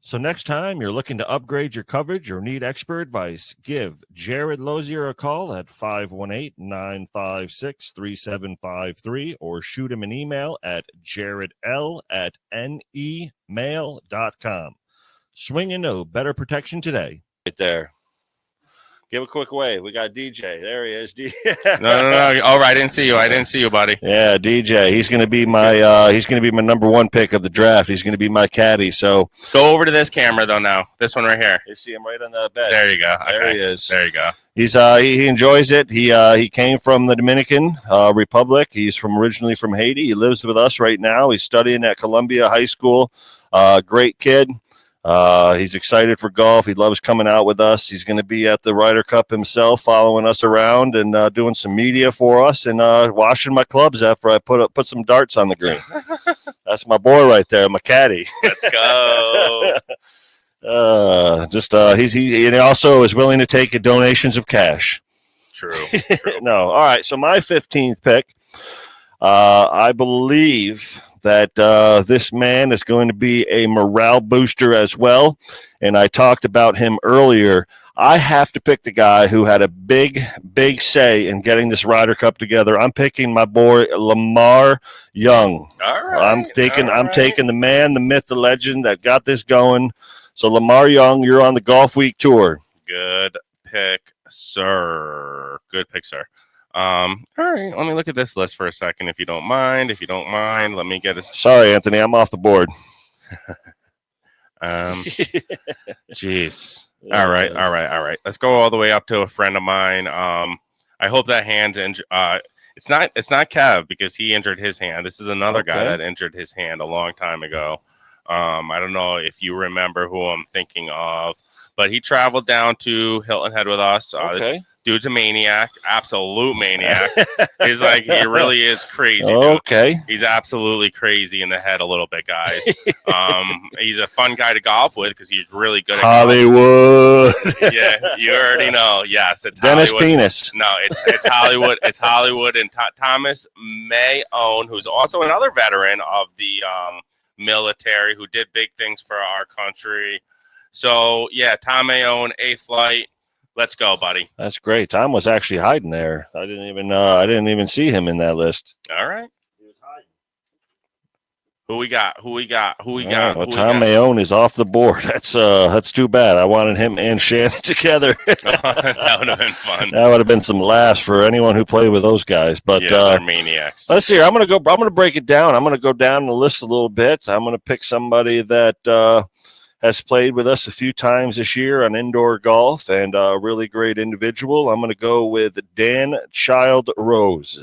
So next time you're looking to upgrade your coverage or need expert advice, give Jared Lozier a call at 518-956-3753 or shoot him an email at jaredl@nemail.com. Swing into better protection today. Right there. Give a quick wave. We got DJ. There he is. No. All right, I didn't see you, buddy. Yeah, DJ. He's going to be my number one pick of the draft. He's going to be my caddy. So go over to this camera though. Now this one right here. You see him right on the bed. There you go. There he is. There you go. He's he enjoys it. He came from the Dominican Republic. He's originally from Haiti. He lives with us right now. He's studying at Columbia High School. Great kid. He's excited for golf. He loves coming out with us. He's going to be at the Ryder Cup himself, following us around and doing some media for us and washing my clubs after I put some darts on the green. That's my boy right there, my caddy. Let's go. He also is willing to take donations of cash. True. No. All right. So my 15th pick, I believe that this man is going to be a morale booster as well. And I talked about him earlier. I have to pick the guy who had a big say in getting this Ryder Cup together. I'm picking my boy Lamar Young. All right. I'm taking the man, the myth, the legend that got this going. So Lamar Young, you're on the Golf Week tour. Good pick, sir. Good pick, sir. All right, let me look at this list for a second, if you don't mind. Let me get a. Sorry, Anthony, I'm off the board. Jeez. All right. Let's go all the way up to a friend of mine. I hope that hand's injured. It's not Kev, because he injured his hand. This is another guy that injured his hand a long time ago. I don't know if you remember who I'm thinking of, but he traveled down to Hilton Head with us. Dude's a maniac, absolute maniac. He really is crazy. Dude. He's absolutely crazy in the head a little bit, guys. He's a fun guy to golf with because he's really good at Hollywood. Yeah, you already know. Yes, it's Dennis Hollywood. Penis. No, it's Hollywood. It's Hollywood, and Thomas Mayone, who's also another veteran of the military who did big things for our country. So yeah, Tom Mayone, A flight. Let's go, buddy. That's great. Tom was actually hiding there. I didn't even see him in that list. All right. He was hiding. Who we got? Well, Tom Mayone is off the board. That's too bad. I wanted him and Shannon together. That would have been fun. That would have been some laughs for anyone who played with those guys. But they're maniacs. Let's see. I'm gonna break it down. I'm gonna go down the list a little bit. I'm gonna pick somebody that has played with us a few times this year on indoor golf and a really great individual. I'm going to go with Dan Childrose.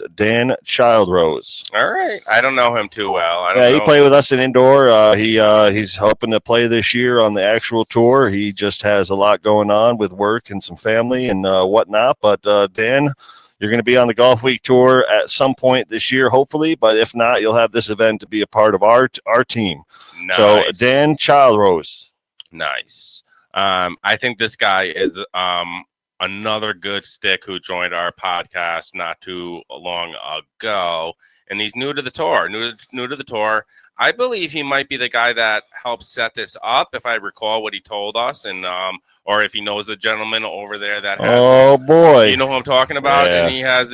All right. I don't know him too well. He played with us in indoor. He's hoping to play this year on the actual tour. He just has a lot going on with work and some family and whatnot. But Dan, you're going to be on the Golf Week tour at some point this year, hopefully. But if not, you'll have this event to be a part of our team. Nice. So Dan Childrose. Nice. I think this guy is another good stick who joined our podcast not too long ago, and he's new to the tour. New to the tour. I believe he might be the guy that helped set this up, if I recall what he told us, and or if he knows the gentleman over there that has. Oh boy, you know who I'm talking about, yeah. And he has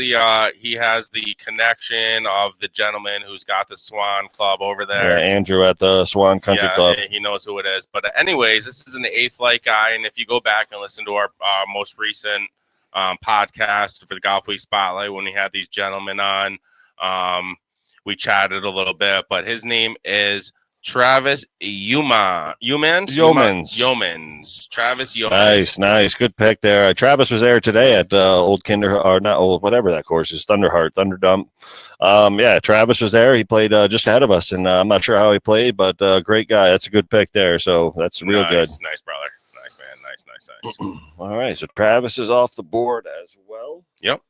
the connection of the gentleman who's got the SWAN Club over there. Yeah, Andrew at the SWAN Country Club. He knows who it is. But anyways, this is an A flight guy, and if you go back and listen to our most recent podcast for the Golf Week Spotlight when we had these gentlemen on. We chatted a little bit, but his name is Travis Yeomans. Travis Yeomans. Nice. Good pick there. Travis was there today at Old Kinder, or not Old, whatever that course is, Thunderdump. Travis was there. He played just ahead of us, and I'm not sure how he played, but great guy. That's a good pick there. So that's real good. Nice, brother. Nice, man. Nice. All right. So Travis is off the board as well. Yep.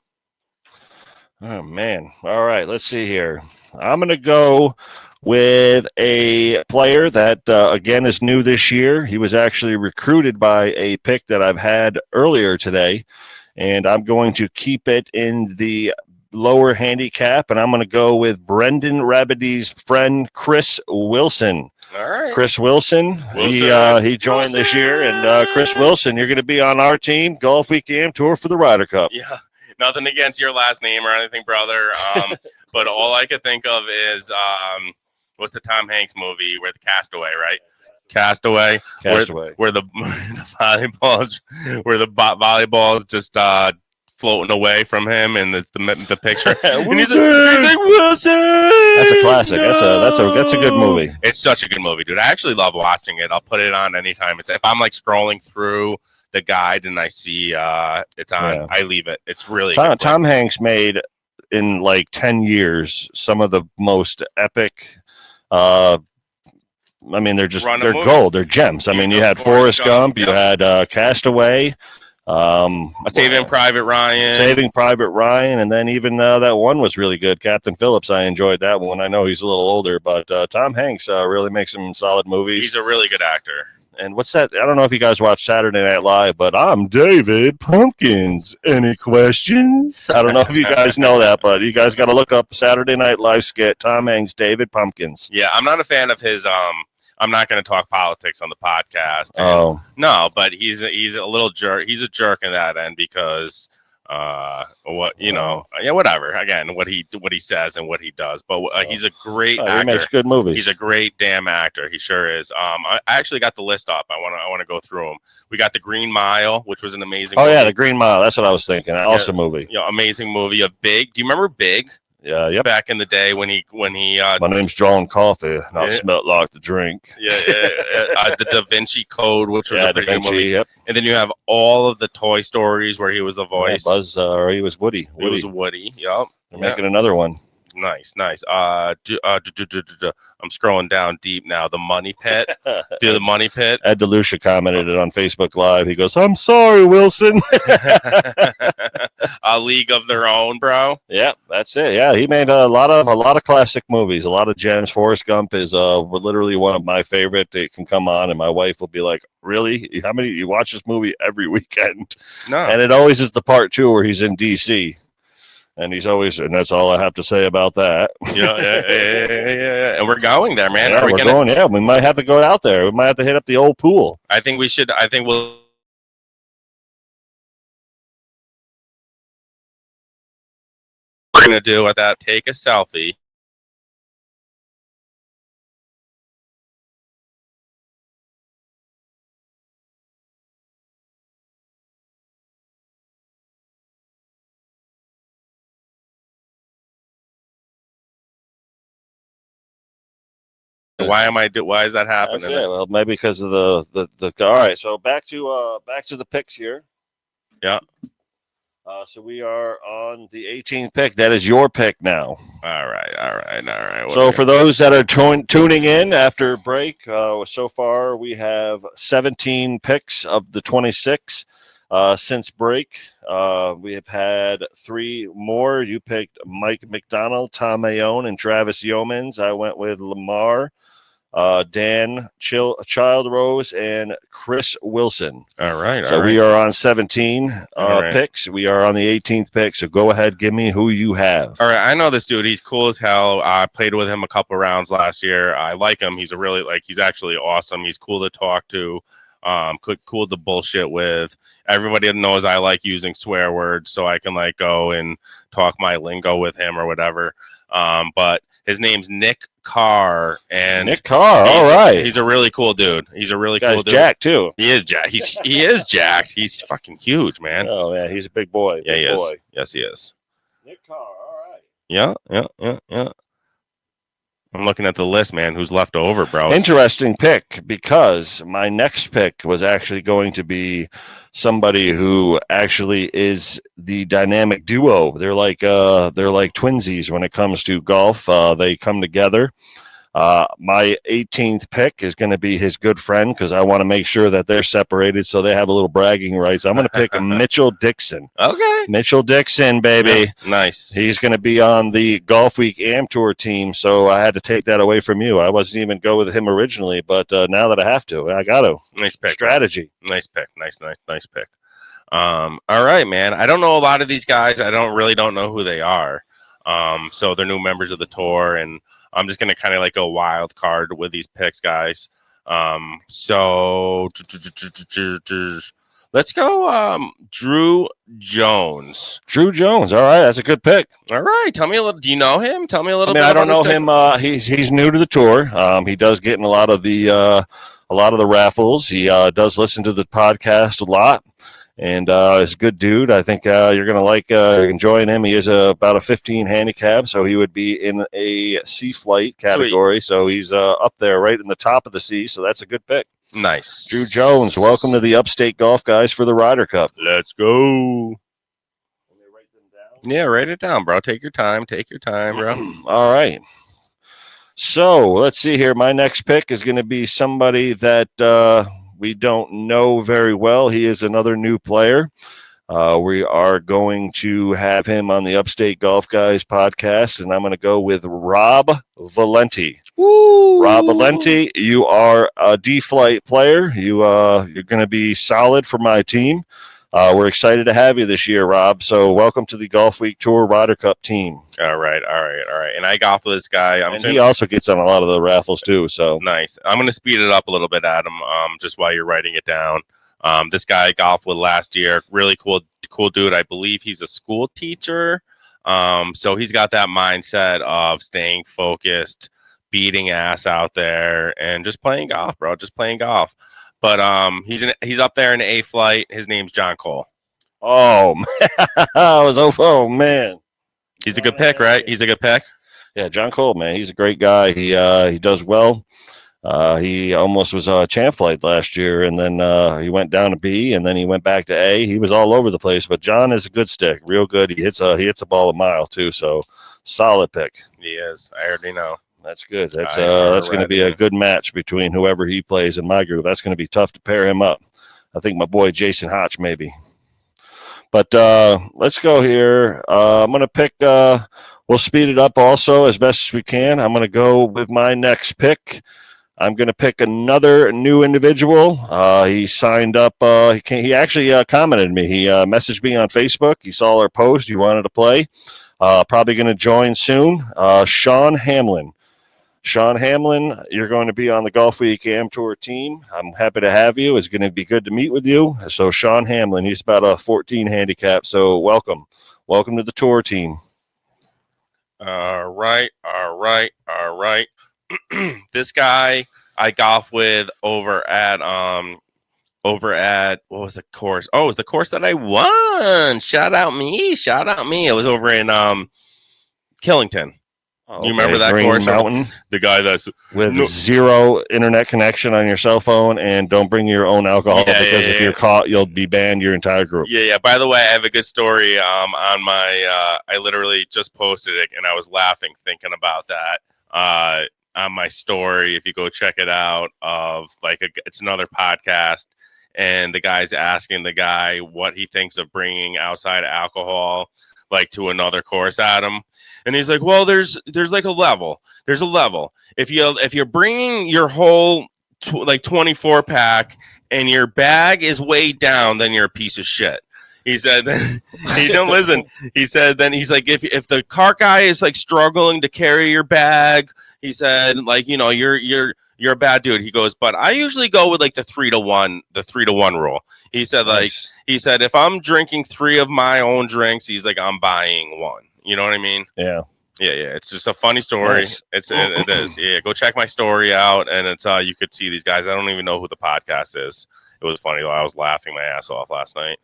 Oh, man. All right. Let's see here. I'm going to go with a player that, again, is new this year. He was actually recruited by a pick that I've had earlier today, and I'm going to keep it in the lower handicap, and I'm going to go with Brendan Rabidee's friend, Chris Wilson. All right. Chris Wilson. He joined this year, and Chris Wilson, you're going to be on our team, Golf Week Am Tour for the Ryder Cup. Yeah. Nothing against your last name or anything, brother. But all I could think of is what's the Tom Hanks movie where the Castaway, right? Castaway. Where the volleyball's just floating away from him, and it's the picture. And he's like Wilson. That's a classic. No! That's a good movie. It's such a good movie, dude. I actually love watching it. I'll put it on anytime. If I'm like scrolling through the guide and I see it's on, yeah. I leave it. It's really Tom Hanks made in like 10 years some of the most epic they're gold. They're gems. I mean, you had Forrest Gump, you had Castaway, Saving Private Ryan, and then even that one was really good, Captain Phillips. I enjoyed that one. I know he's a little older, but Tom Hanks really makes some solid movies. He's a really good actor. And what's that? I don't know if you guys watch Saturday Night Live, but I'm David Pumpkins. Any questions? I don't know if you guys know that, but you guys got to look up Saturday Night Live skit. Tom Hanks, David Pumpkins. Yeah, I'm not a fan of his. I'm not going to talk politics on the podcast. Oh no, but he's a little jerk. He's a jerk in that end because whatever. Again, what he says and what he does. But he's a great actor. He makes good movies. He's a great damn actor. He sure is. I actually got the list up. I want to go through them. We got The Green Mile, which was an amazing. movie. Yeah, The Green Mile. That's what I was thinking. Awesome movie. Amazing movie. Big. Do you remember Big? Yeah, yep. Back in the day when he my name's John Coffee, and I smelled like the drink. The Da Vinci Code, which was a pretty good movie. Yep. And then you have all of the Toy Stories where he was the voice. Buzz, or he was Woody. It was Woody. Yep. They're making another one. Nice. I'm scrolling down deep now. The Money Pit. Do the Money Pit. Ed DeLucia commented it on Facebook Live. He goes, "I'm sorry, Wilson." A League of Their Own, bro. Yeah, that's it. Yeah, he made a lot of classic movies, a lot of gems. Forrest Gump is literally one of my favorite. It can come on, and my wife will be like, "Really? How many? You watch this movie every weekend?" No, and it always is the part 2 where he's in DC. And he's always, and that's all I have to say about that. Yeah. And we're going there, man. Yeah, we're going. Yeah, we might have to go out there. We might have to hit up the old pool. I think we should. I think we'll. We're gonna do with that. Take a selfie. Why is that happening? That's it. Well, maybe because of the all right. So back to the picks here. Yeah. So we are on the 18th pick. That is your pick now. All right. So for those that are tuning in after break, so far we have 17 picks of the 26 since break. We have had 3 more. You picked Mike McDonald, Tom Mayone, and Travis Yeomans. I went with Lamar, Dan Child Rose, and Chris Wilson. All right. So we are on 17 picks. We are on the 18th pick. So go ahead, give me who you have. All right. I know this dude. He's cool as hell. I played with him a couple rounds last year. I like him. He's he's actually awesome. He's cool to talk to. Cool to bullshit with. Everybody knows I like using swear words, so I can go and talk my lingo with him or whatever. But his name's Nick Carr, and Nick Carr. All right, he's a really cool dude. He's a really cool dude. Jacked too. He is jacked. He is jacked. He's fucking huge, man. Oh yeah, he's a big boy. Yeah, he is. Yes, he is. Nick Carr. All right. Yeah. I'm looking at the list, man. Who's left over, bro? Interesting pick, because my next pick was actually going to be somebody who actually is the dynamic duo. They're like twinsies when it comes to golf. They come together. My 18th pick is going to be his good friend, because I want to make sure that they're separated so they have a little bragging rights. I'm going to pick Mitchell Dixon. Okay. Mitchell Dixon, baby. Yeah, nice. He's going to be on the GOLFWEEK Am Tour team, so I had to take that away from you. I wasn't even go with him originally, but now that I have to, I got to. Nice pick. Strategy. Nice pick. Nice pick. All right, man. I don't know a lot of these guys. I don't know who they are. So they're new members of the tour, and I'm just going to kind of go wild card with these picks, guys. So let's go Drew Jones. Drew Jones. All right, that's a good pick. All right. Tell me a little. Do you know him? Tell me a little bit. I don't know him. He's new to the tour. He does get in a lot of the raffles. He does listen to the podcast a lot. And he's a good dude. I think you're going to like enjoying him. He is about a 15 handicap, so he would be in a C flight category. Sweet. So he's up there right in the top of the C, so that's a good pick. Nice. Drew Jones, welcome to the Upstate Golf Guys for the Ryder Cup. Let's go. Yeah, write it down, bro. Take your time, bro. All right. So let's see here. My next pick is going to be somebody that we don't know very well. He is another new player. We are going to have him on the Upstate Golf Guys podcast, and I'm going to go with Rob Valenti. Woo! Rob Valenti, you are a D-Flight player. You're going to be solid for my team. We're excited to have you this year, Rob. So welcome to the Golf Week Tour Ryder Cup team. All right. And I golf with this guy. He also gets on a lot of the raffles too. So nice. I'm going to speed it up a little bit, Adam. Just while you're writing it down. This guy I golfed with last year, really cool dude. I believe he's a school teacher. So he's got that mindset of staying focused, beating ass out there, and just playing golf, bro. Just playing golf. But he's up there in the A flight. His name's John Cole. Oh man, man. He's a good pick, right? He's a good pick. Yeah, John Cole, man. He's a great guy. He does well. He almost was champ flight last year, and then he went down to B, and then he went back to A. He was all over the place, but John is a good stick, real good. He hits a ball a mile too, so solid pick. He is. I already know. That's good. That's going to be a good match between whoever he plays in my group. That's going to be tough to pair him up. I think my boy Jason Hotch maybe. But let's go here. I'm going to pick. We'll speed it up also as best as we can. I'm going to go with my next pick. I'm going to pick another new individual. He signed up. He actually commented me. He messaged me on Facebook. He saw our post. He wanted to play. Probably going to join soon. Sean Hamlin. Sean Hamlin, you're going to be on the Golf Week Am Tour team. I'm happy to have you. It's going to be good to meet with you. So Sean Hamlin, he's about a 14 handicap. So welcome to the tour team. All right. This guy I golf with over at what was the course? Oh, it was the course that I won. Shout out me. It was over in Killington. Oh, you remember that Green course? Mountain? The guy that's with zero internet connection on your cell phone, and don't bring your own alcohol because if you're caught, you'll be banned your entire group. Yeah. By the way, I have a good story on my I literally just posted it, and I was laughing thinking about that on my story. If you go check it out, it's another podcast, and the guy's asking the guy what he thinks of bringing outside alcohol to another course, Adam. And he's like, well, there's like a level. There's a level. If you're bringing your whole 24 pack and your bag is way down, then you're a piece of shit. He said, he don't listen. He said, then he's like, if the cart guy is struggling to carry your bag, he said, you're a bad dude. He goes, but I usually go with the 3-to-1 rule. He said, nice. He said, if I'm drinking 3 of my own drinks, he's like, I'm buying 1. You know what I mean? Yeah. It's just a funny story. Nice. It is. Yeah. Go check my story out, and it's you could see these guys. I don't even know who the podcast is. It was funny though. I was laughing my ass off last night.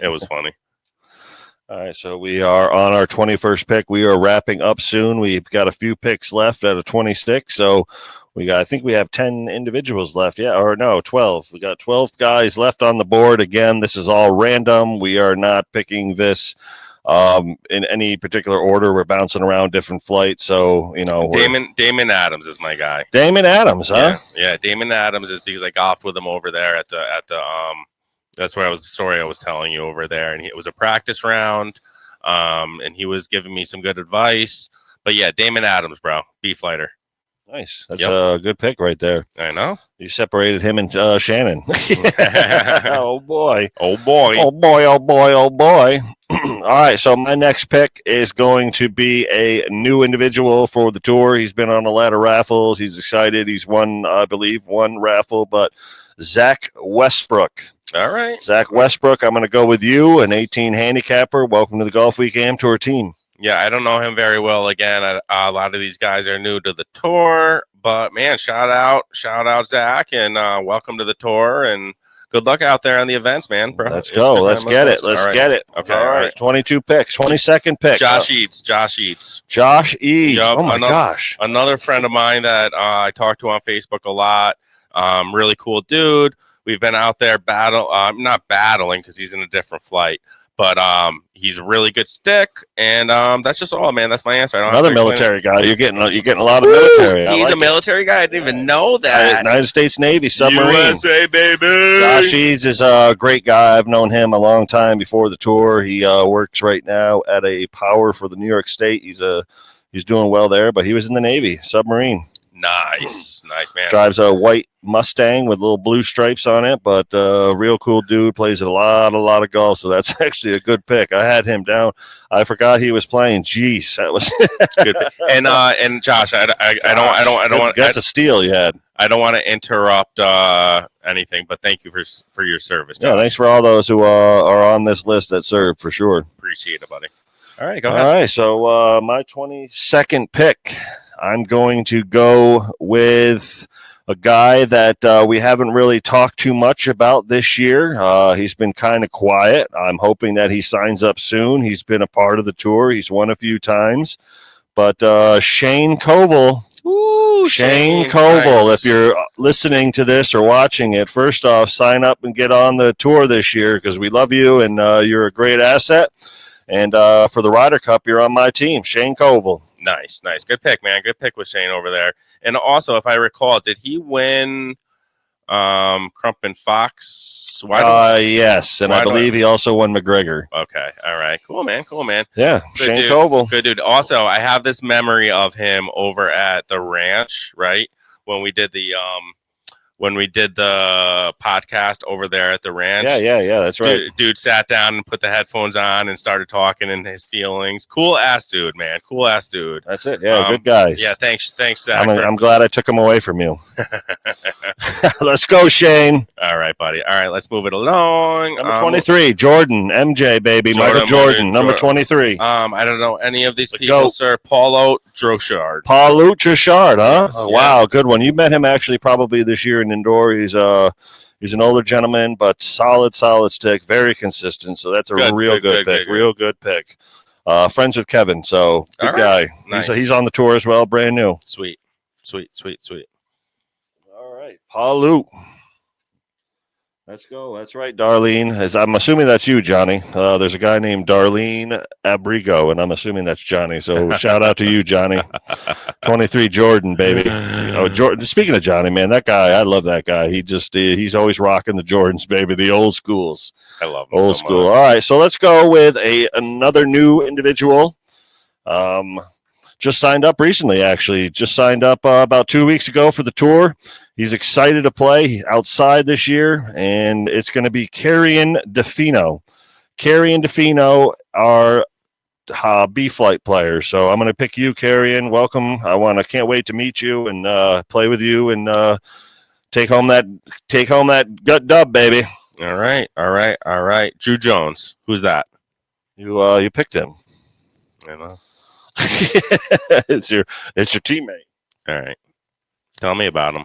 It was funny. All right, so we are on our 21st pick. We are wrapping up soon. We've got a few picks left out of 26. So I think we have 10 individuals left. Yeah, or no, 12. We got 12 guys left on the board. Again, this is all random. We are not picking this in any particular order. We're bouncing around different flights. So, Damon Adams is my guy. Damon Adams, huh? Yeah, Damon Adams is because I golfed with him over there at the that's where the story I was telling you over there. And it was a practice round. And he was giving me some good advice. But yeah, Damon Adams, bro. B-flighter. Nice. That's a good pick right there. I know. You separated him and Shannon. Oh, boy. Oh, boy. Oh, boy. Oh, boy. Oh, boy. All right. So my next pick is going to be a new individual for the tour. He's been on a lot of raffles. He's excited. He's won, I believe, one raffle. But Zach Westbrook. All right. Zach Westbrook, I'm going to go with you, an 18 handicapper. Welcome to the Golf Week Am Tour team. Yeah, I don't know him very well. Again, a lot of these guys are new to the tour, but man, shout out Zach, and welcome to the tour, and good luck out there on the events, man. Bro. Let's go. Let's get it. Let's get it. Okay. All right. 22 picks. 22nd pick. Josh Eads. Josh Eads. Yep. Oh my gosh. Another friend of mine that I talk to on Facebook a lot. Really cool dude. We've been out there not battling because he's in a different flight, But he's a really good stick, and that's just all, man. That's my answer. I don't Another have to military guy. You're getting a lot of military. He's a military guy. I didn't even know that. United States Navy submarine. USA, baby. Josh Eads is a great guy. I've known him a long time before the tour. He works right now at a power for the New York State. He's doing well there, but he was in the Navy submarine. Nice, man. Drives a white Mustang with little blue stripes on it, but real cool dude. Plays a lot of golf, so that's actually a good pick. I had him down. I forgot he was playing. Jeez, that was good. And Josh, I don't want. That's a steal you had. I don't want to interrupt anything, but thank you for your service, Josh. Yeah, thanks for all those who are on this list that served for sure. Appreciate it, buddy. All right, go ahead. All right, so my 22nd pick. I'm going to go with a guy that we haven't really talked too much about this year. He's been kind of quiet. I'm hoping that he signs up soon. He's been a part of the tour. He's won a few times. But Shane Koval. Ooh, Shane Koval, nice. If you're listening to this or watching it, first off, sign up and get on the tour this year because we love you and you're a great asset. And for the Ryder Cup, you're on my team, Shane Koval. Nice. Good pick, man. Good pick with Shane over there. And also, if I recall, did he win Crump and Fox? Yes, and I believe he also won McGregor. Okay, all right. Cool, man. Yeah, good Shane dude. Koval. Good dude. Also, I have this memory of him over at the ranch, right? When we did the podcast over there at the ranch. Yeah, that's right. Dude sat down and put the headphones on and started talking in his feelings. Cool ass dude, man. Cool ass dude. That's it. Yeah, good guys. Yeah, thanks, Zach. I'm glad I took him away from you. Let's go, Shane. All right, buddy. All right, let's move it along. Number 23, Jordan, MJ, baby. Michael Jordan, number 23. I don't know any of these people, sir. Paulo Drochard. Paulo Drochard, huh? Yes, oh, wow, good one. You met him actually probably this year in indoor. He's an older gentleman, but solid stick, very consistent. So that's a real good pick. Real good pick. Friends with Kevin, so good guy. Nice. He's on the tour as well, brand new. Sweet. All right, Paulo. Let's go. That's right, Darlene. I'm assuming that's you, Johnny. There's a guy named Darlene Abrigo, and I'm assuming that's Johnny. So shout out to you, Johnny. 23 Jordan, baby. Jordan. Speaking of Johnny, man, that guy, I love that guy. He's always rocking the Jordans, baby, the old schools. I love him old so school. much. All right, so let's go with another new individual. Just signed up recently, actually. Just signed up about 2 weeks ago for the tour. He's excited to play outside this year, and it's going to be Carrion DeFino. Carrion DeFino are B-flight players, so I'm going to pick you, Carrion. Welcome. Can't wait to meet you and play with you and take home that gut dub, baby. All right. Drew Jones. Who's that? You picked him. I know. It's your teammate. All right. Tell me about him.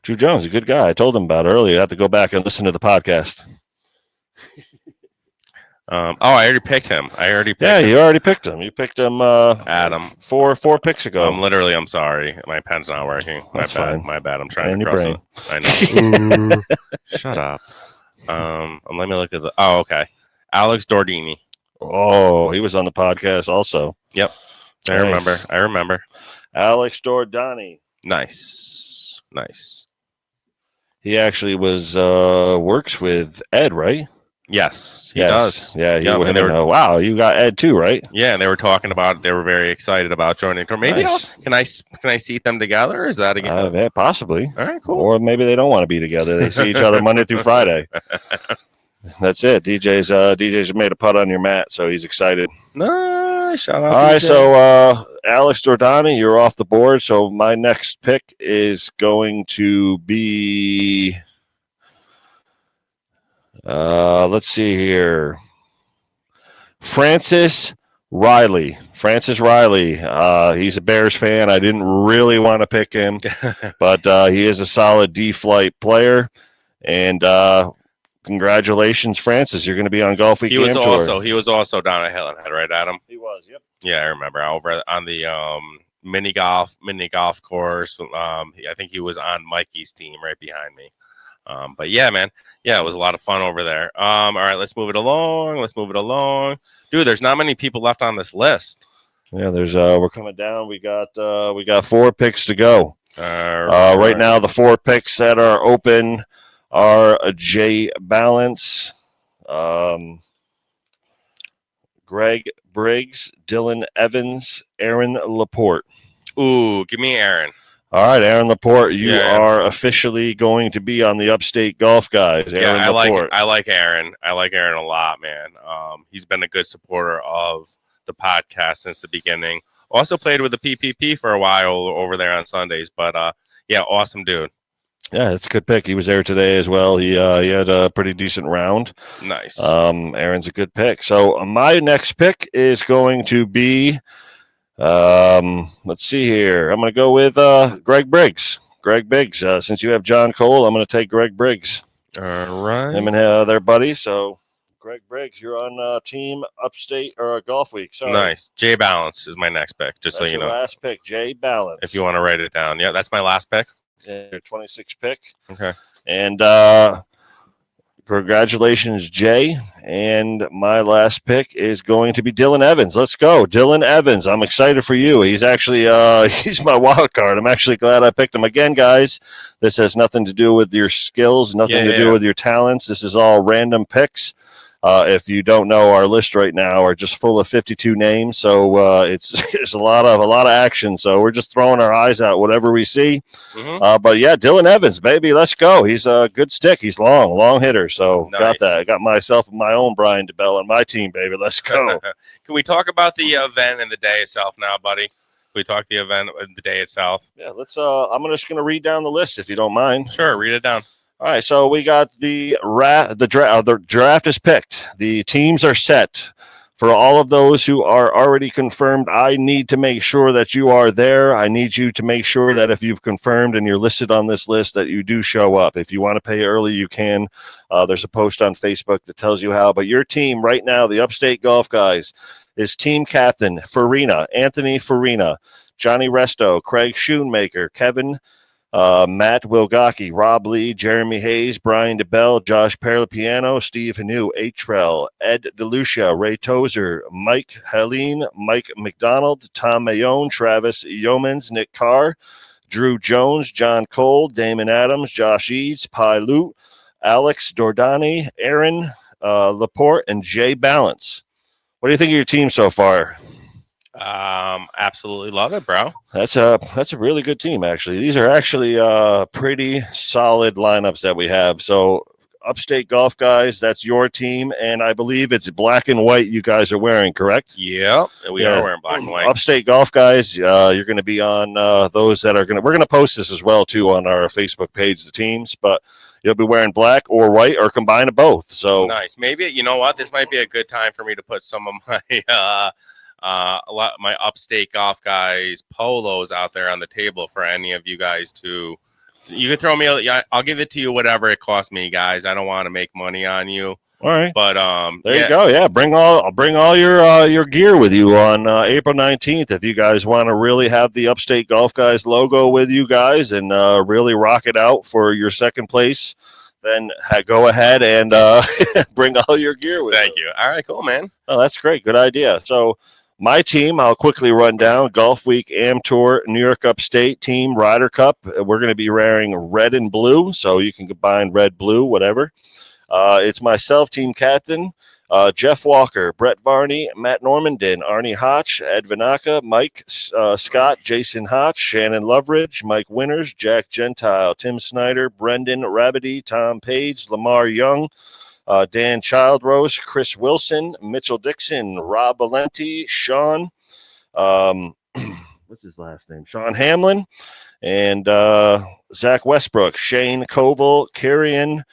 Drew Jones, a good guy. I told him about it earlier. You have to go back and listen to the podcast. I already picked him. You already picked him. You picked him, Adam. Four picks ago. I'm sorry. My pen's not working. That's fine. My bad. I'm trying and to your cross brain. it. I know. Shut up. Let me look at okay. Alex Dordini. Oh, he was on the podcast also. Yep. Nice. I remember. Alex Dordani. Nice. He actually works with Ed, right? Yes, he does. Yeah, wow, you got Ed too, right? Yeah, and they were talking about. They were very excited about joining the tour. Maybe nice. Can I seat them together? Or is that again? Yeah, possibly. All right, cool. Or maybe they don't want to be together. They see each other Monday through Friday. That's it. DJ's made a putt on your mat, so he's excited. Nice. Shout out. All right, so Alex Dordani, you're off the board. So my next pick is going to be. Let's see here. Francis Riley. He's a Bears fan. I didn't really want to pick him, but he is a solid D-flight player. And congratulations, Francis. You're going to be on Golf Week. He was also down at Hillen Head, right, Adam? He was, yep. Yeah, I remember. Over on the mini golf course. I think he was on Mikey's team right behind me. But yeah, man, yeah, it was a lot of fun over there. All right, let's move it along. Dude, there's not many people left on this list. Yeah, there's we're coming down. We got 4 picks to go. Right now, the 4 picks that are open are Jay Balance, Greg Briggs, Dylan Evans, Aaron Laporte. Ooh, give me Aaron. All right, Aaron Laporte, you are officially going to be on the Upstate Golf Guys. Aaron Laporte. I like Aaron. I like Aaron a lot, man. He's been a good supporter of the podcast since the beginning. Also played with the PPP for a while over there on Sundays, but yeah, awesome dude. Yeah, it's a good pick. He was there today as well. He had a pretty decent round. Nice. Aaron's a good pick. So my next pick is going to be, let's see here. I'm going to go with Greg Briggs. Greg Briggs. Since you have John Cole, I'm going to take Greg Briggs. All right. Him and their buddy. So Greg Briggs, you're on Team Upstate or Golf Week. Sorry. Nice. Jay Balance is my next pick, just that's so you know. Last pick, Jay Balance. If you want to write it down. Yeah, that's my last pick. Yeah, your 26th pick. Okay. And congratulations, Jay. And my last pick is going to be Dylan Evans. Let's go. Dylan Evans. I'm excited for you. He's actually he's my wild card. I'm actually glad I picked him. Again, guys, this has nothing to do with your skills, nothing to do with your talents. This is all random picks. If you don't know, our list right now are just full of 52 names, so it's a lot of action. So we're just throwing our eyes out whatever we see. Mm-hmm. But yeah, Dylan Evans, baby, let's go. He's a good stick. He's long hitter. So nice. Got that. I got myself my own Brian DeBell on my team, baby. Let's go. Can we talk about the event and the day itself now, buddy? Can we talk the event and the day itself? Yeah, let's. I'm just gonna read down the list if you don't mind. Sure, read it down. All right, so we got the draft is picked. The teams are set. For all of those who are already confirmed, I need to make sure that you are there. I need you to make sure that if you've confirmed and you're listed on this list, that you do show up. If you want to pay early, you can. There's a post on Facebook that tells you how. But your team right now, the Upstate Golf Guys, is team captain Anthony Farina, Johnny Resto, Craig Schoonmaker, Kevin Matt Wilgocki, Rob Lee, Jeremy Hayes, Brian DeBell, Josh Parapiano, Steve Hanu, Atrell, Ed DeLucia, Ray Tozer, Mike Helene, Mike McDonald, Tom Mayone, Travis Yeomans, Nick Carr, Drew Jones, John Cole, Damon Adams, Josh Eads, Pi Lute, Alex Dordani, Aaron Laporte, and Jay Balance. What do you think of your team so far? Absolutely love it, bro. That's a really good team, actually. These are actually pretty solid lineups that we have. So Upstate Golf Guys, that's your team, and I believe it's black and white you guys are wearing, correct? Yeah, we are wearing black and white. Upstate Golf Guys, you're going to be on those that are going to – we're going to post this as well, too, on our Facebook page, the teams, but you'll be wearing black or white or combine of both. So nice. Maybe, you know what, this might be a good time for me to put some of my my Upstate Golf Guys polos out there on the table for any of you guys to. You can throw me. I'll give it to you whatever it costs me, guys. I don't want to make money on you. All right, but there you go. Yeah, I'll bring all your gear with you on April 19th if you guys want to really have the Upstate Golf Guys logo with you guys and really rock it out for your second place. Then go ahead and bring all your gear with you. Thank you. All right, cool, man. Oh, that's great. Good idea. So my team, I'll quickly run down. Golf Week Am Tour New York Upstate Team Ryder Cup. We're going to be wearing red and blue, so you can combine red, blue, whatever. It's myself, team captain, Jeff Walker, Brett Varney, Matt Normandin, Arnie Hotch, Ed Vanaka, Mike Scott, Jason Hotch, Shannon Loveridge, Mike Winters, Jack Gentile, Tim Snyder, Brendan Rabity, Tom Page, Lamar Young, Dan Childrose, Chris Wilson, Mitchell Dixon, Rob Valenti, Sean, what's his last name? Sean Hamlin, and Zach Westbrook, Shane Koval, Carrion,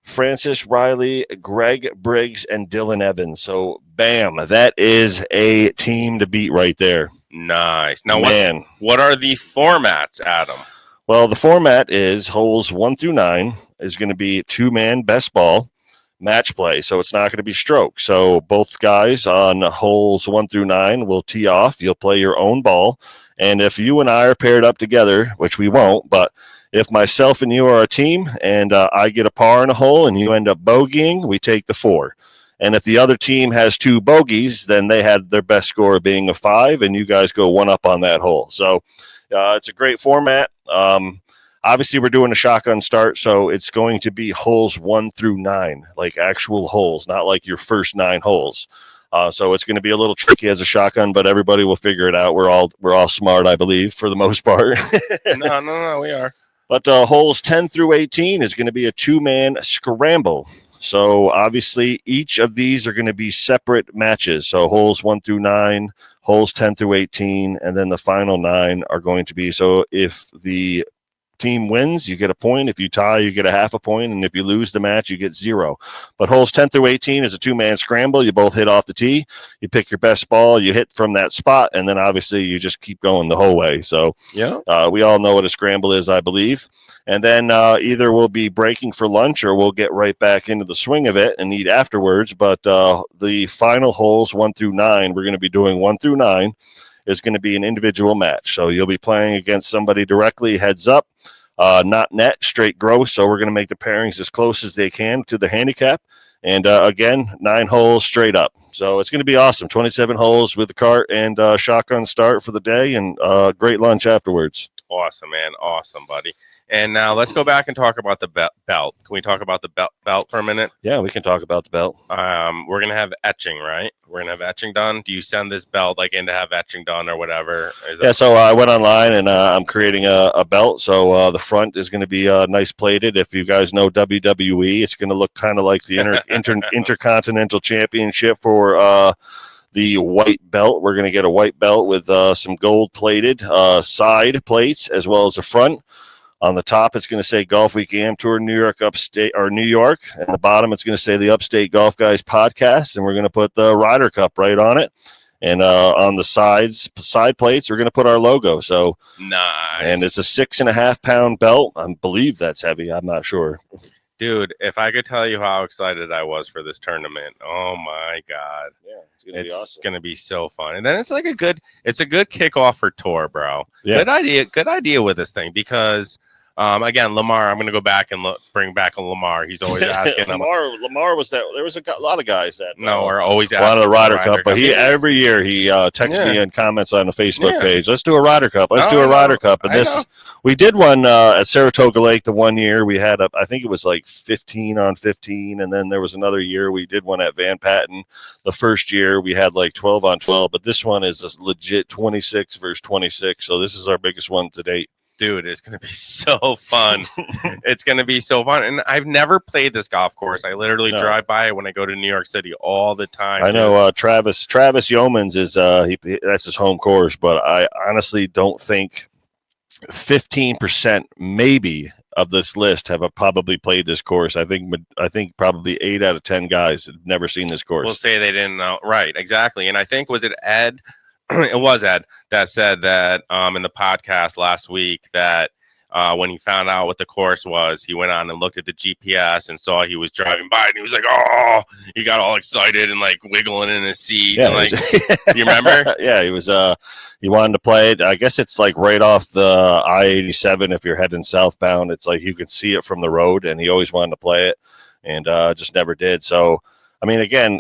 Francis Riley, Greg Briggs, and Dylan Evans. So, bam, that is a team to beat right there. Nice. Now, what are the formats, Adam? Well, the format is holes 1 through 9 is going to be 2-man best ball match play. So it's not going to be stroke. So both guys on holes 1 through 9 will tee off. You'll play your own ball. And if you and I are paired up together, which we won't, but If myself and you are a team and I get a par in a hole and you end up bogeying, we take the 4. And if the other team has 2 bogeys, then they had their best score being a 5, and you guys go 1 up on that hole. So it's a great format. Obviously, we're doing a shotgun start, so it's going to be holes 1 through 9, like actual holes, not like your first 9 holes. So it's going to be a little tricky as a shotgun, but everybody will figure it out. We're all smart, I believe, for the most part. No, we are. But holes 10 through 18 is going to be a 2-man scramble. So obviously, each of these are going to be separate matches. So holes 1 through 9, holes 10 through 18, and then the final 9 are going to be. So if the team wins, you get a point. If you tie, you get a half a point. And if you lose the match, you get 0. But holes 10 through 18 is a 2-man scramble. You both hit off the tee. You pick your best ball. You hit from that spot. And then obviously you just keep going the whole way. So we all know what a scramble is, I believe. And then either we'll be breaking for lunch or we'll get right back into the swing of it and eat afterwards. But the final holes 1 through 9, we're going to be doing 1 through 9. Is going to be an individual match. So you'll be playing against somebody directly heads up, not net, straight gross. So we're going to make the pairings as close as they can to the handicap. And again, 9 holes straight up. So it's going to be awesome. 27 holes with the cart and shotgun start for the day and great lunch afterwards. Awesome, man. Awesome, buddy. And now let's go back and talk about the belt. Can we talk about the belt for a minute? Yeah, we can talk about the belt. We're going to have etching, right? We're going to have etching done. Do you send this belt in to have etching done or whatever? So I went online and I'm creating a belt. So the front is going to be nice plated. If you guys know WWE, it's going to look kind of like the Intercontinental Championship for the white belt. We're going to get a white belt with some gold plated side plates as well as the front. On the top, it's going to say Golf Week Am Tour New York Upstate or New York. And the bottom, it's going to say the Upstate Golf Guys Podcast. And we're going to put the Ryder Cup right on it. And on the side plates, we're going to put our logo. So nice. And it's a 6.5 pound belt. I believe that's heavy. I'm not sure. Dude, if I could tell you how excited I was for this tournament, oh my God. Yeah, it's going to be so fun. And then it's like a good kickoff for tour, bro. Yeah. Good idea with this thing because again, Lamar, I'm going to go back and bring back a Lamar. He's always asking. Lamar was that. There was a lot of guys that are always asking. Wanted a Ryder Cup, but every year he texts me and comments on the Facebook page. Let's do a Ryder Cup. Let's do a Ryder Cup. And we did one at Saratoga Lake. The one year we had I think it was like 15 on 15, and then there was another year we did one at Van Patten. The first year we had like 12 on 12, but this one is a legit 26 versus 26. So this is our biggest one to date. Dude, it's going to be so fun. It's going to be so fun. And I've never played this golf course. I literally drive by it when I go to New York City all the time. I know Travis Yeomans is that's his home course, but I honestly don't think 15% maybe of this list have probably played this course. I think probably 8 out of 10 guys have never seen this course. We'll say they didn't know. Right, exactly. And I think, was it Ed? It was Ed that said that in the podcast last week that when he found out what the course was, he went on and looked at the GPS and saw he was driving by and he was like, oh, he got all excited and like wiggling in his seat. Yeah, and like, you remember? Yeah, he was, he wanted to play it. I guess it's like right off the I-87. If you're heading southbound, it's like you can see it from the road, and he always wanted to play it and just never did. So, I mean, again,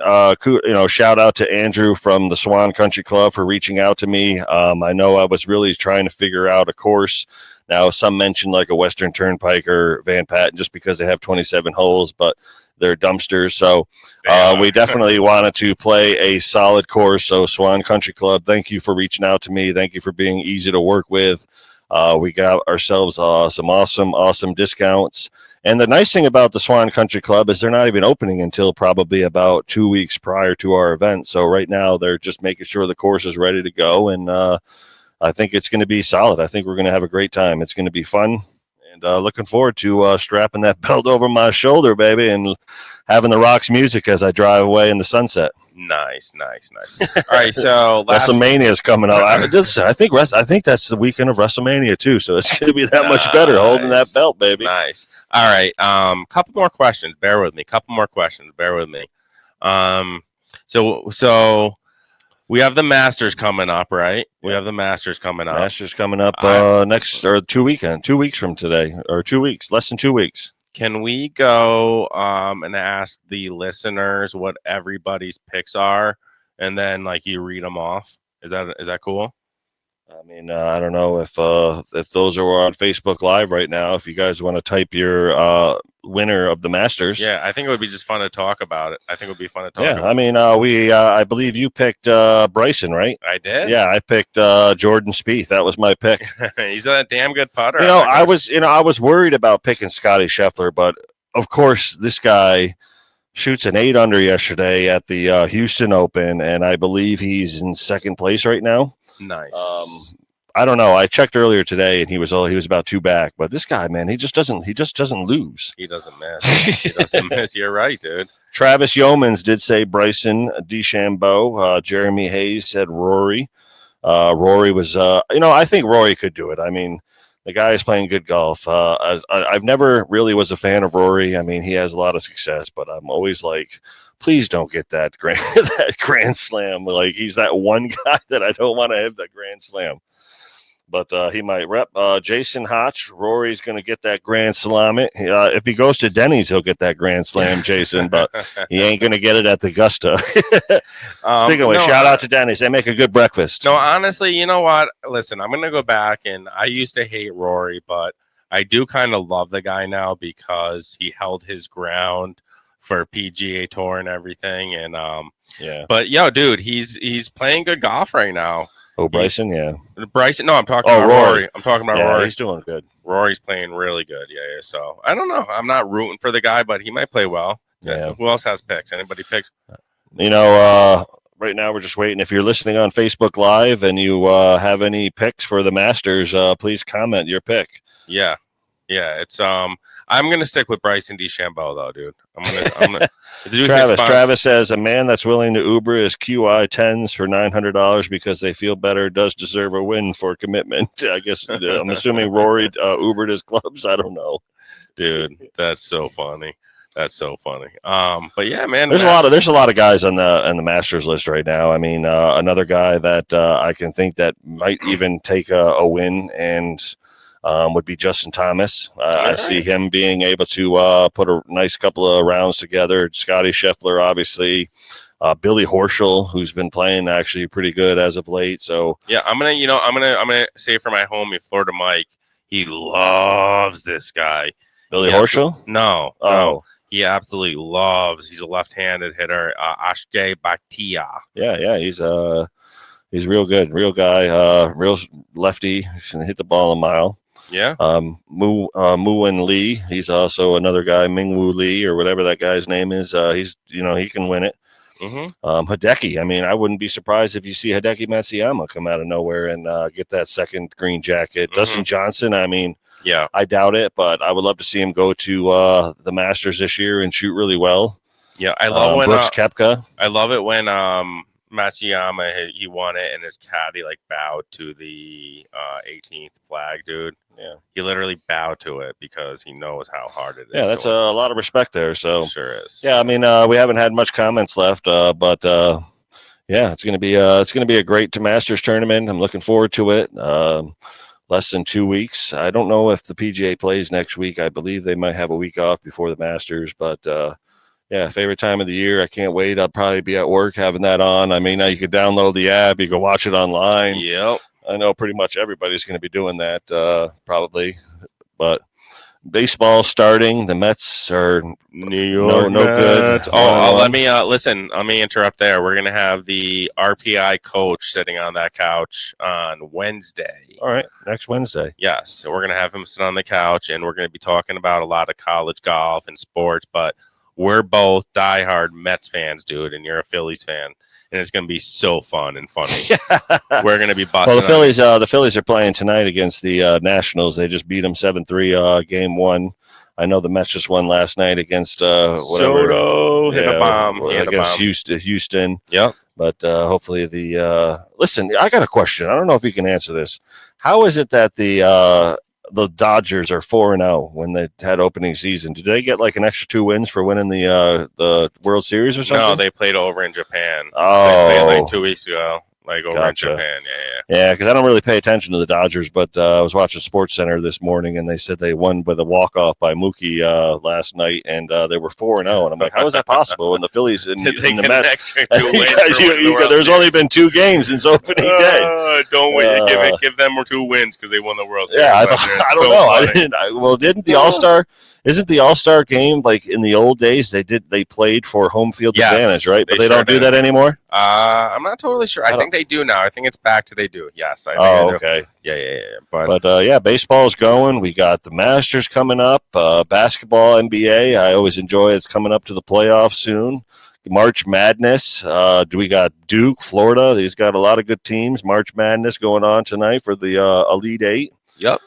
shout out to Andrew from the SWAN Country Club for reaching out to me. I know I was really trying to figure out a course. Now, some mentioned like a Western Turnpike or Van Patten just because they have 27 holes, but they're dumpsters. So we definitely wanted to play a solid course. So SWAN Country Club, thank you for reaching out to me. Thank you for being easy to work with. We got ourselves some awesome discounts. And the nice thing about the SWAN Country Club is they're not even opening until probably about 2 weeks prior to our event. So right now they're just making sure the course is ready to go. And I think it's going to be solid. I think we're going to have a great time. It's going to be fun. And looking forward to strapping that belt over my shoulder, baby, and having the Rocks music as I drive away in the sunset. Nice. All right, so WrestleMania is coming up. I think that's the weekend of WrestleMania too, so it's going to be that much better holding that belt, baby. Nice. All right, couple more questions. Bear with me. So We have the Masters coming up, right? We have the Masters coming up. Masters coming up next or 2 weeks from today, or 2 weeks, less than 2 weeks. Can we go and ask the listeners what everybody's picks are, and then like you read them off? Is that cool? I mean, I don't know if those are on Facebook Live right now. If you guys want to type your winner of the Masters, yeah, I think it would be just fun to talk about it. I think it would be fun to talk. Yeah, I mean, I believe you picked Bryson, right? I did. Yeah, I picked Jordan Spieth. That was my pick. He's a damn good putter. I was worried about picking Scotty Scheffler, but of course, this guy shoots an 8 under yesterday at the Houston Open, and I believe he's in second place right now. Nice. I don't know. I checked earlier today, and he was about 2 back. But this guy, man, he just doesn't lose. He doesn't miss. He doesn't miss. You're right, dude. Travis Yeomans did say Bryson DeChambeau. Jeremy Hayes said Rory. Rory was, I think Rory could do it. I mean, the guy is playing good golf. I've never really was a fan of Rory. I mean, he has a lot of success, but I'm always like, please don't get that grand slam. Like, he's that one guy that I don't want to have that grand slam. But he might rep. Jason Hotch, Rory's going to get that grand slam. If he goes to Denny's, he'll get that grand slam, Jason. But he ain't going to get it at the Augusta. Speaking of which, shout out to Denny's. They make a good breakfast. No, honestly, you know what? Listen, I'm going to go back, and I used to hate Rory, but I do kind of love the guy now because he held his ground for PGA Tour and everything. And yeah. But yo, dude, he's playing good golf right now. Oh, Bryson, yeah. Bryson, no, I'm talking about Rory. I'm talking about Rory. He's doing good. Rory's playing really good. Yeah. So I don't know. I'm not rooting for the guy, but he might play well. Yeah. Who else has picks? Anybody picks? Right now we're just waiting. If you're listening on Facebook Live and you have any picks for the Masters, please comment your pick. Yeah. It's I'm gonna stick with Bryson DeChambeau though, dude. I'm gonna Travis says a man that's willing to Uber his QI 10s for $900 because they feel better does deserve a win for commitment. I guess I'm assuming Rory Ubered his clubs. I don't know, dude. That's so funny. But yeah, man, there's a lot of guys on the Masters list right now. I mean, another guy that I can think that might even take a win and would be Justin Thomas. I see him being able to put a nice couple of rounds together. Scotty Scheffler, obviously. Billy Horschel, who's been playing actually pretty good as of late. So yeah, I'm gonna say for my homie Florida Mike, he loves this guy. Billy Horschel? No. He absolutely loves. He's a left-handed hitter. Ashke Bhatia. Yeah. He's real good, real guy, real lefty. He's gonna hit the ball a mile. Yeah. Muin Lee. He's also another guy, Mingwoo Lee or whatever that guy's name is. He's he can win it. Mm-hmm. Hideki. I mean, I wouldn't be surprised if you see Hideki Matsuyama come out of nowhere and get that second green jacket. Mm-hmm. Dustin Johnson. I mean, yeah, I doubt it, but I would love to see him go to the Masters this year and shoot really well. Yeah, I love when Brooks Koepka. I love it when Matsuyama he won it and his caddy like bowed to the 18th flag, dude. Yeah, he literally bowed to it because he knows how hard it is. Yeah, that's a lot of respect there. So sure is. Yeah, I mean, we haven't had much comments left, but yeah, it's gonna be a great Masters tournament. I'm looking forward to it. Less than 2 weeks. I don't know if the PGA plays next week. I believe they might have a week off before the Masters, but yeah, favorite time of the year. I can't wait. I'll probably be at work having that on. I mean, now you could download the app. You can watch it online. Yep. I know pretty much everybody's going to be doing that probably. But baseball starting. The Mets are New York no good. Let me listen. Let me interrupt there. We're going to have the RPI coach sitting on that couch on Wednesday. All right, next Wednesday. Yes. So we're going to have him sit on the couch, and we're going to be talking about a lot of college golf and sports, but we're both diehard Mets fans, dude, and you're a Phillies fan, and it's going to be so fun and funny. We're going to be busting. Well, the Phillies are playing tonight against the Nationals. They just beat them 7-3 game one. I know the Mets just won last night against Soto hit a bomb against Houston. Yep. But hopefully listen, I got a question. I don't know if you can answer this. How is it that the the Dodgers are 4-0 when they had opening season. Did they get like an extra 2 wins for winning the World Series or something? No, they played over in Japan. Oh, they played like 2 weeks ago, like over in Japan. Yeah, because I don't really pay attention to the Dodgers, but I was watching Sports Center this morning, and they said they won with a walk-off by Mookie last night, and they were 4-0. And I'm like, how is that possible? And the Phillies and the Mets, there's only been 2 games since opening day. Don't wait, give them 2 wins because they won the World Series. Yeah, I don't know. Didn't the All-Star? Isn't the All-Star game like in the old days? They played for home field advantage, right? But they don't do that anymore. I'm not totally sure. I think they do now. I think it's back to they do. Yes. Okay. Yeah. But baseball's going. We got the Masters coming up. Basketball, NBA. I always enjoy it. It's coming up to the playoffs soon. March Madness. We got Duke, Florida. These got a lot of good teams. March Madness going on tonight for the Elite Eight. Yep.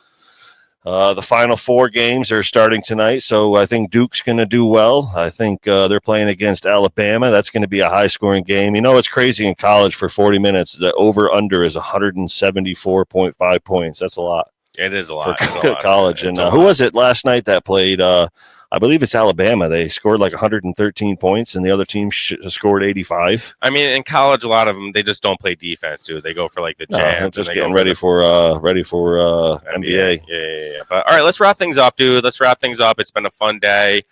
The Final 4 games are starting tonight, so I think Duke's going to do well. I think they're playing against Alabama. That's going to be a high-scoring game. You know, it's crazy in college for 40 minutes. The over-under is 174.5 points. That's a lot. It is a lot. For college. And who was it last night that played? I believe it's Alabama. They scored like 113 points, and the other team scored 85. I mean, in college, a lot of them, they just don't play defense, dude. They go for like the jams. Just getting ready for NBA. Yeah. But all right, let's wrap things up, dude. It's been a fun day.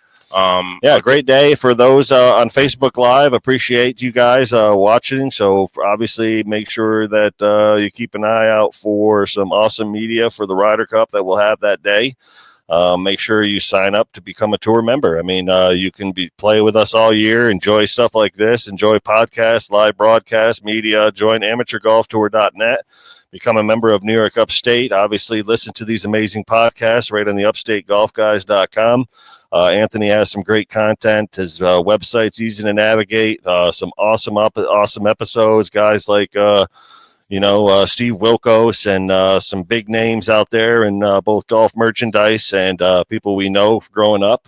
Great day for those on Facebook Live. Appreciate you guys watching. So obviously make sure that you keep an eye out for some awesome media for the Ryder Cup that we'll have that day. Make sure you sign up to become a tour member. I mean, you can play with us all year, enjoy stuff like this, enjoy podcasts, live broadcast, media, join amateurgolftour.net, become a member of New York Upstate. Obviously, listen to these amazing podcasts right on the upstategolfguys.com. Anthony has some great content. His website's easy to navigate. Some awesome episodes. Guys like Steve Wilkos and some big names out there in both golf merchandise and people we know growing up.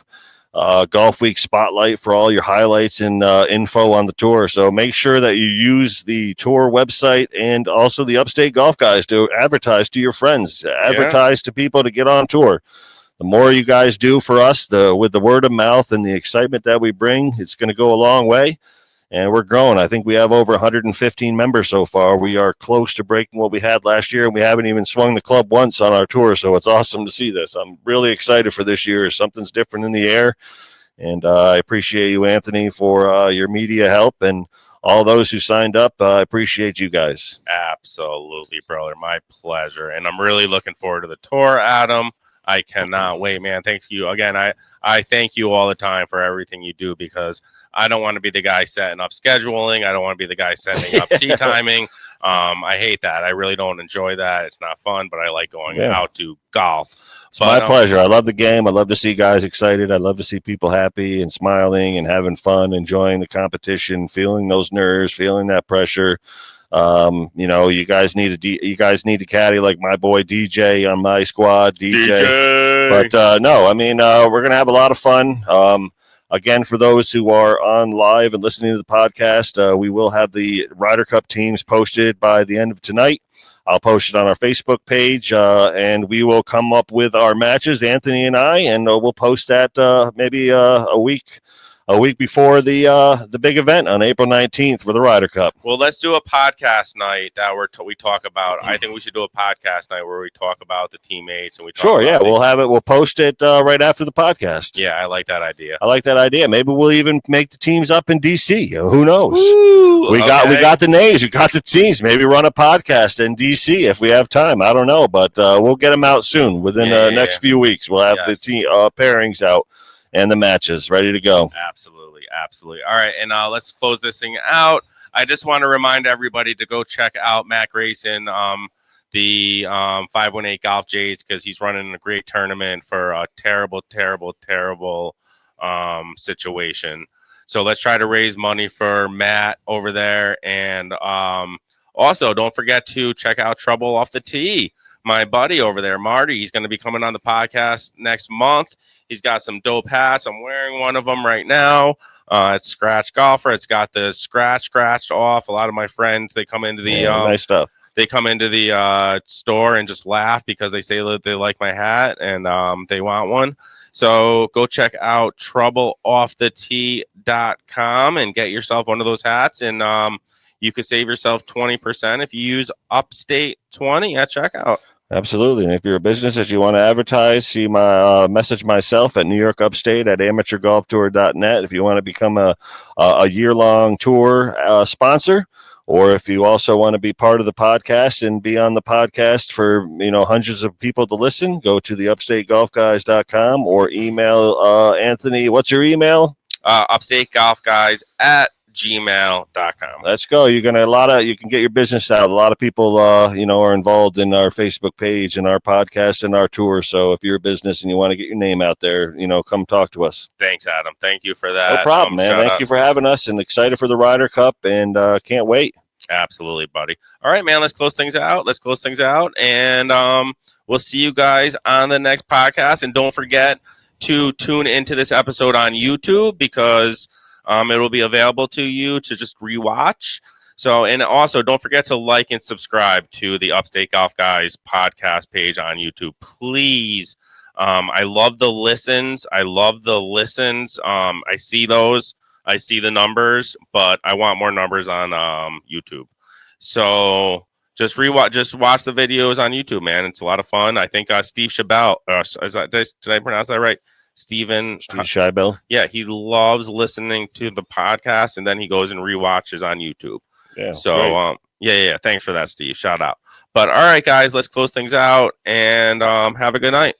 Golf Week Spotlight for all your highlights and info on the tour. So make sure that you use the tour website and also the Upstate Golf Guys to advertise to your friends, advertise to people to get on tour. The more you guys do for us, with the word of mouth and the excitement that we bring, it's going to go a long way. And we're growing. I think we have over 115 members so far. We are close to breaking what we had last year, and we haven't even swung the club once on our tour. So it's awesome to see this. I'm really excited for this year. Something's different in the air. And I appreciate you, Anthony, for your media help. And all those who signed up, I appreciate you guys. Absolutely, brother. My pleasure. And I'm really looking forward to the tour, Adam. I cannot wait, man. Thank you again. I thank you all the time for everything you do, because I don't want to be the guy setting up scheduling. I don't want to be the guy setting up tee timing. I hate that. I really don't enjoy that. It's not fun, but I like going out to golf. It's my pleasure. I love the game. I love to see guys excited. I love to see people happy and smiling and having fun, enjoying the competition, feeling those nerves, feeling that pressure. You guys need a caddy like my boy DJ on my squad, DJ. But we're gonna have a lot of fun. Again, for those who are on live and listening to the podcast, we will have the Ryder Cup teams posted by the end of tonight. I'll post it on our Facebook page, and we will come up with our matches, Anthony and I, and we'll post that maybe a week before the big event on April 19th for the Ryder Cup. Well, let's do a podcast night that we talk about. I think we should do a podcast night where we talk about the teammates and we talk we'll have it. We'll post it right after the podcast. Yeah, I like that idea. Maybe we'll even make the teams up in DC. Who knows? We got the names. We got the teams. Maybe run a podcast in DC if we have time. I don't know, but we'll get them out soon. Within the next few weeks, we'll have the team pairings out and the matches ready to go. Absolutely. All right, and let's close this thing out. I just want to remind everybody to go check out Matt Grayson, the 518 Golf Jays, because he's running a great tournament for a terrible situation. So let's try to raise money for Matt over there. And also, don't forget to check out Trouble Off the Tee. My buddy over there, Marty, he's going to be coming on the podcast next month. He's got some dope hats. I'm wearing one of them right now. It's Scratch Golfer. It's got the scratched off. A lot of my friends, they come into the nice stuff. they come into the store and just laugh because they say that they like my hat and they want one. So go check out TroubleOffTheTee.com and get yourself one of those hats, and you could save yourself 20% if you use Upstate 20 at checkout. Absolutely. And if you're a business that you want to advertise, see my message myself at New York Upstate at amateurgolftour.net. If you want to become a year-long tour sponsor, or if you also want to be part of the podcast and be on the podcast for, hundreds of people to listen, go to the upstategolfguys.com or email Anthony. What's your email? upstategolfguys@gmail.com. Let's go. You're gonna you can get your business out. A lot of people are involved in our Facebook page and our podcast and our tour. So if you're a business and you want to get your name out there, come talk to us. Thanks, Adam. Thank you for that. No problem, man. Thank you for having us, and excited for the Ryder Cup, and can't wait. Absolutely, buddy. All right, man, let's close things out. And we'll see you guys on the next podcast. And don't forget to tune into this episode on YouTube, because it will be available to you to just rewatch. So, and also don't forget to like and subscribe to the Upstate Golf Guys podcast page on YouTube, please. I love the listens. I see those. I see the numbers, but I want more numbers on YouTube. So just watch the videos on YouTube, man. It's a lot of fun. I think Steve Chabelle, did I pronounce that right? Steve Scheibel. Yeah, he loves listening to the podcast, and then he goes and rewatches on YouTube. Yeah. So yeah. Thanks for that, Steve. Shout out. But all right, guys, let's close things out and have a good night.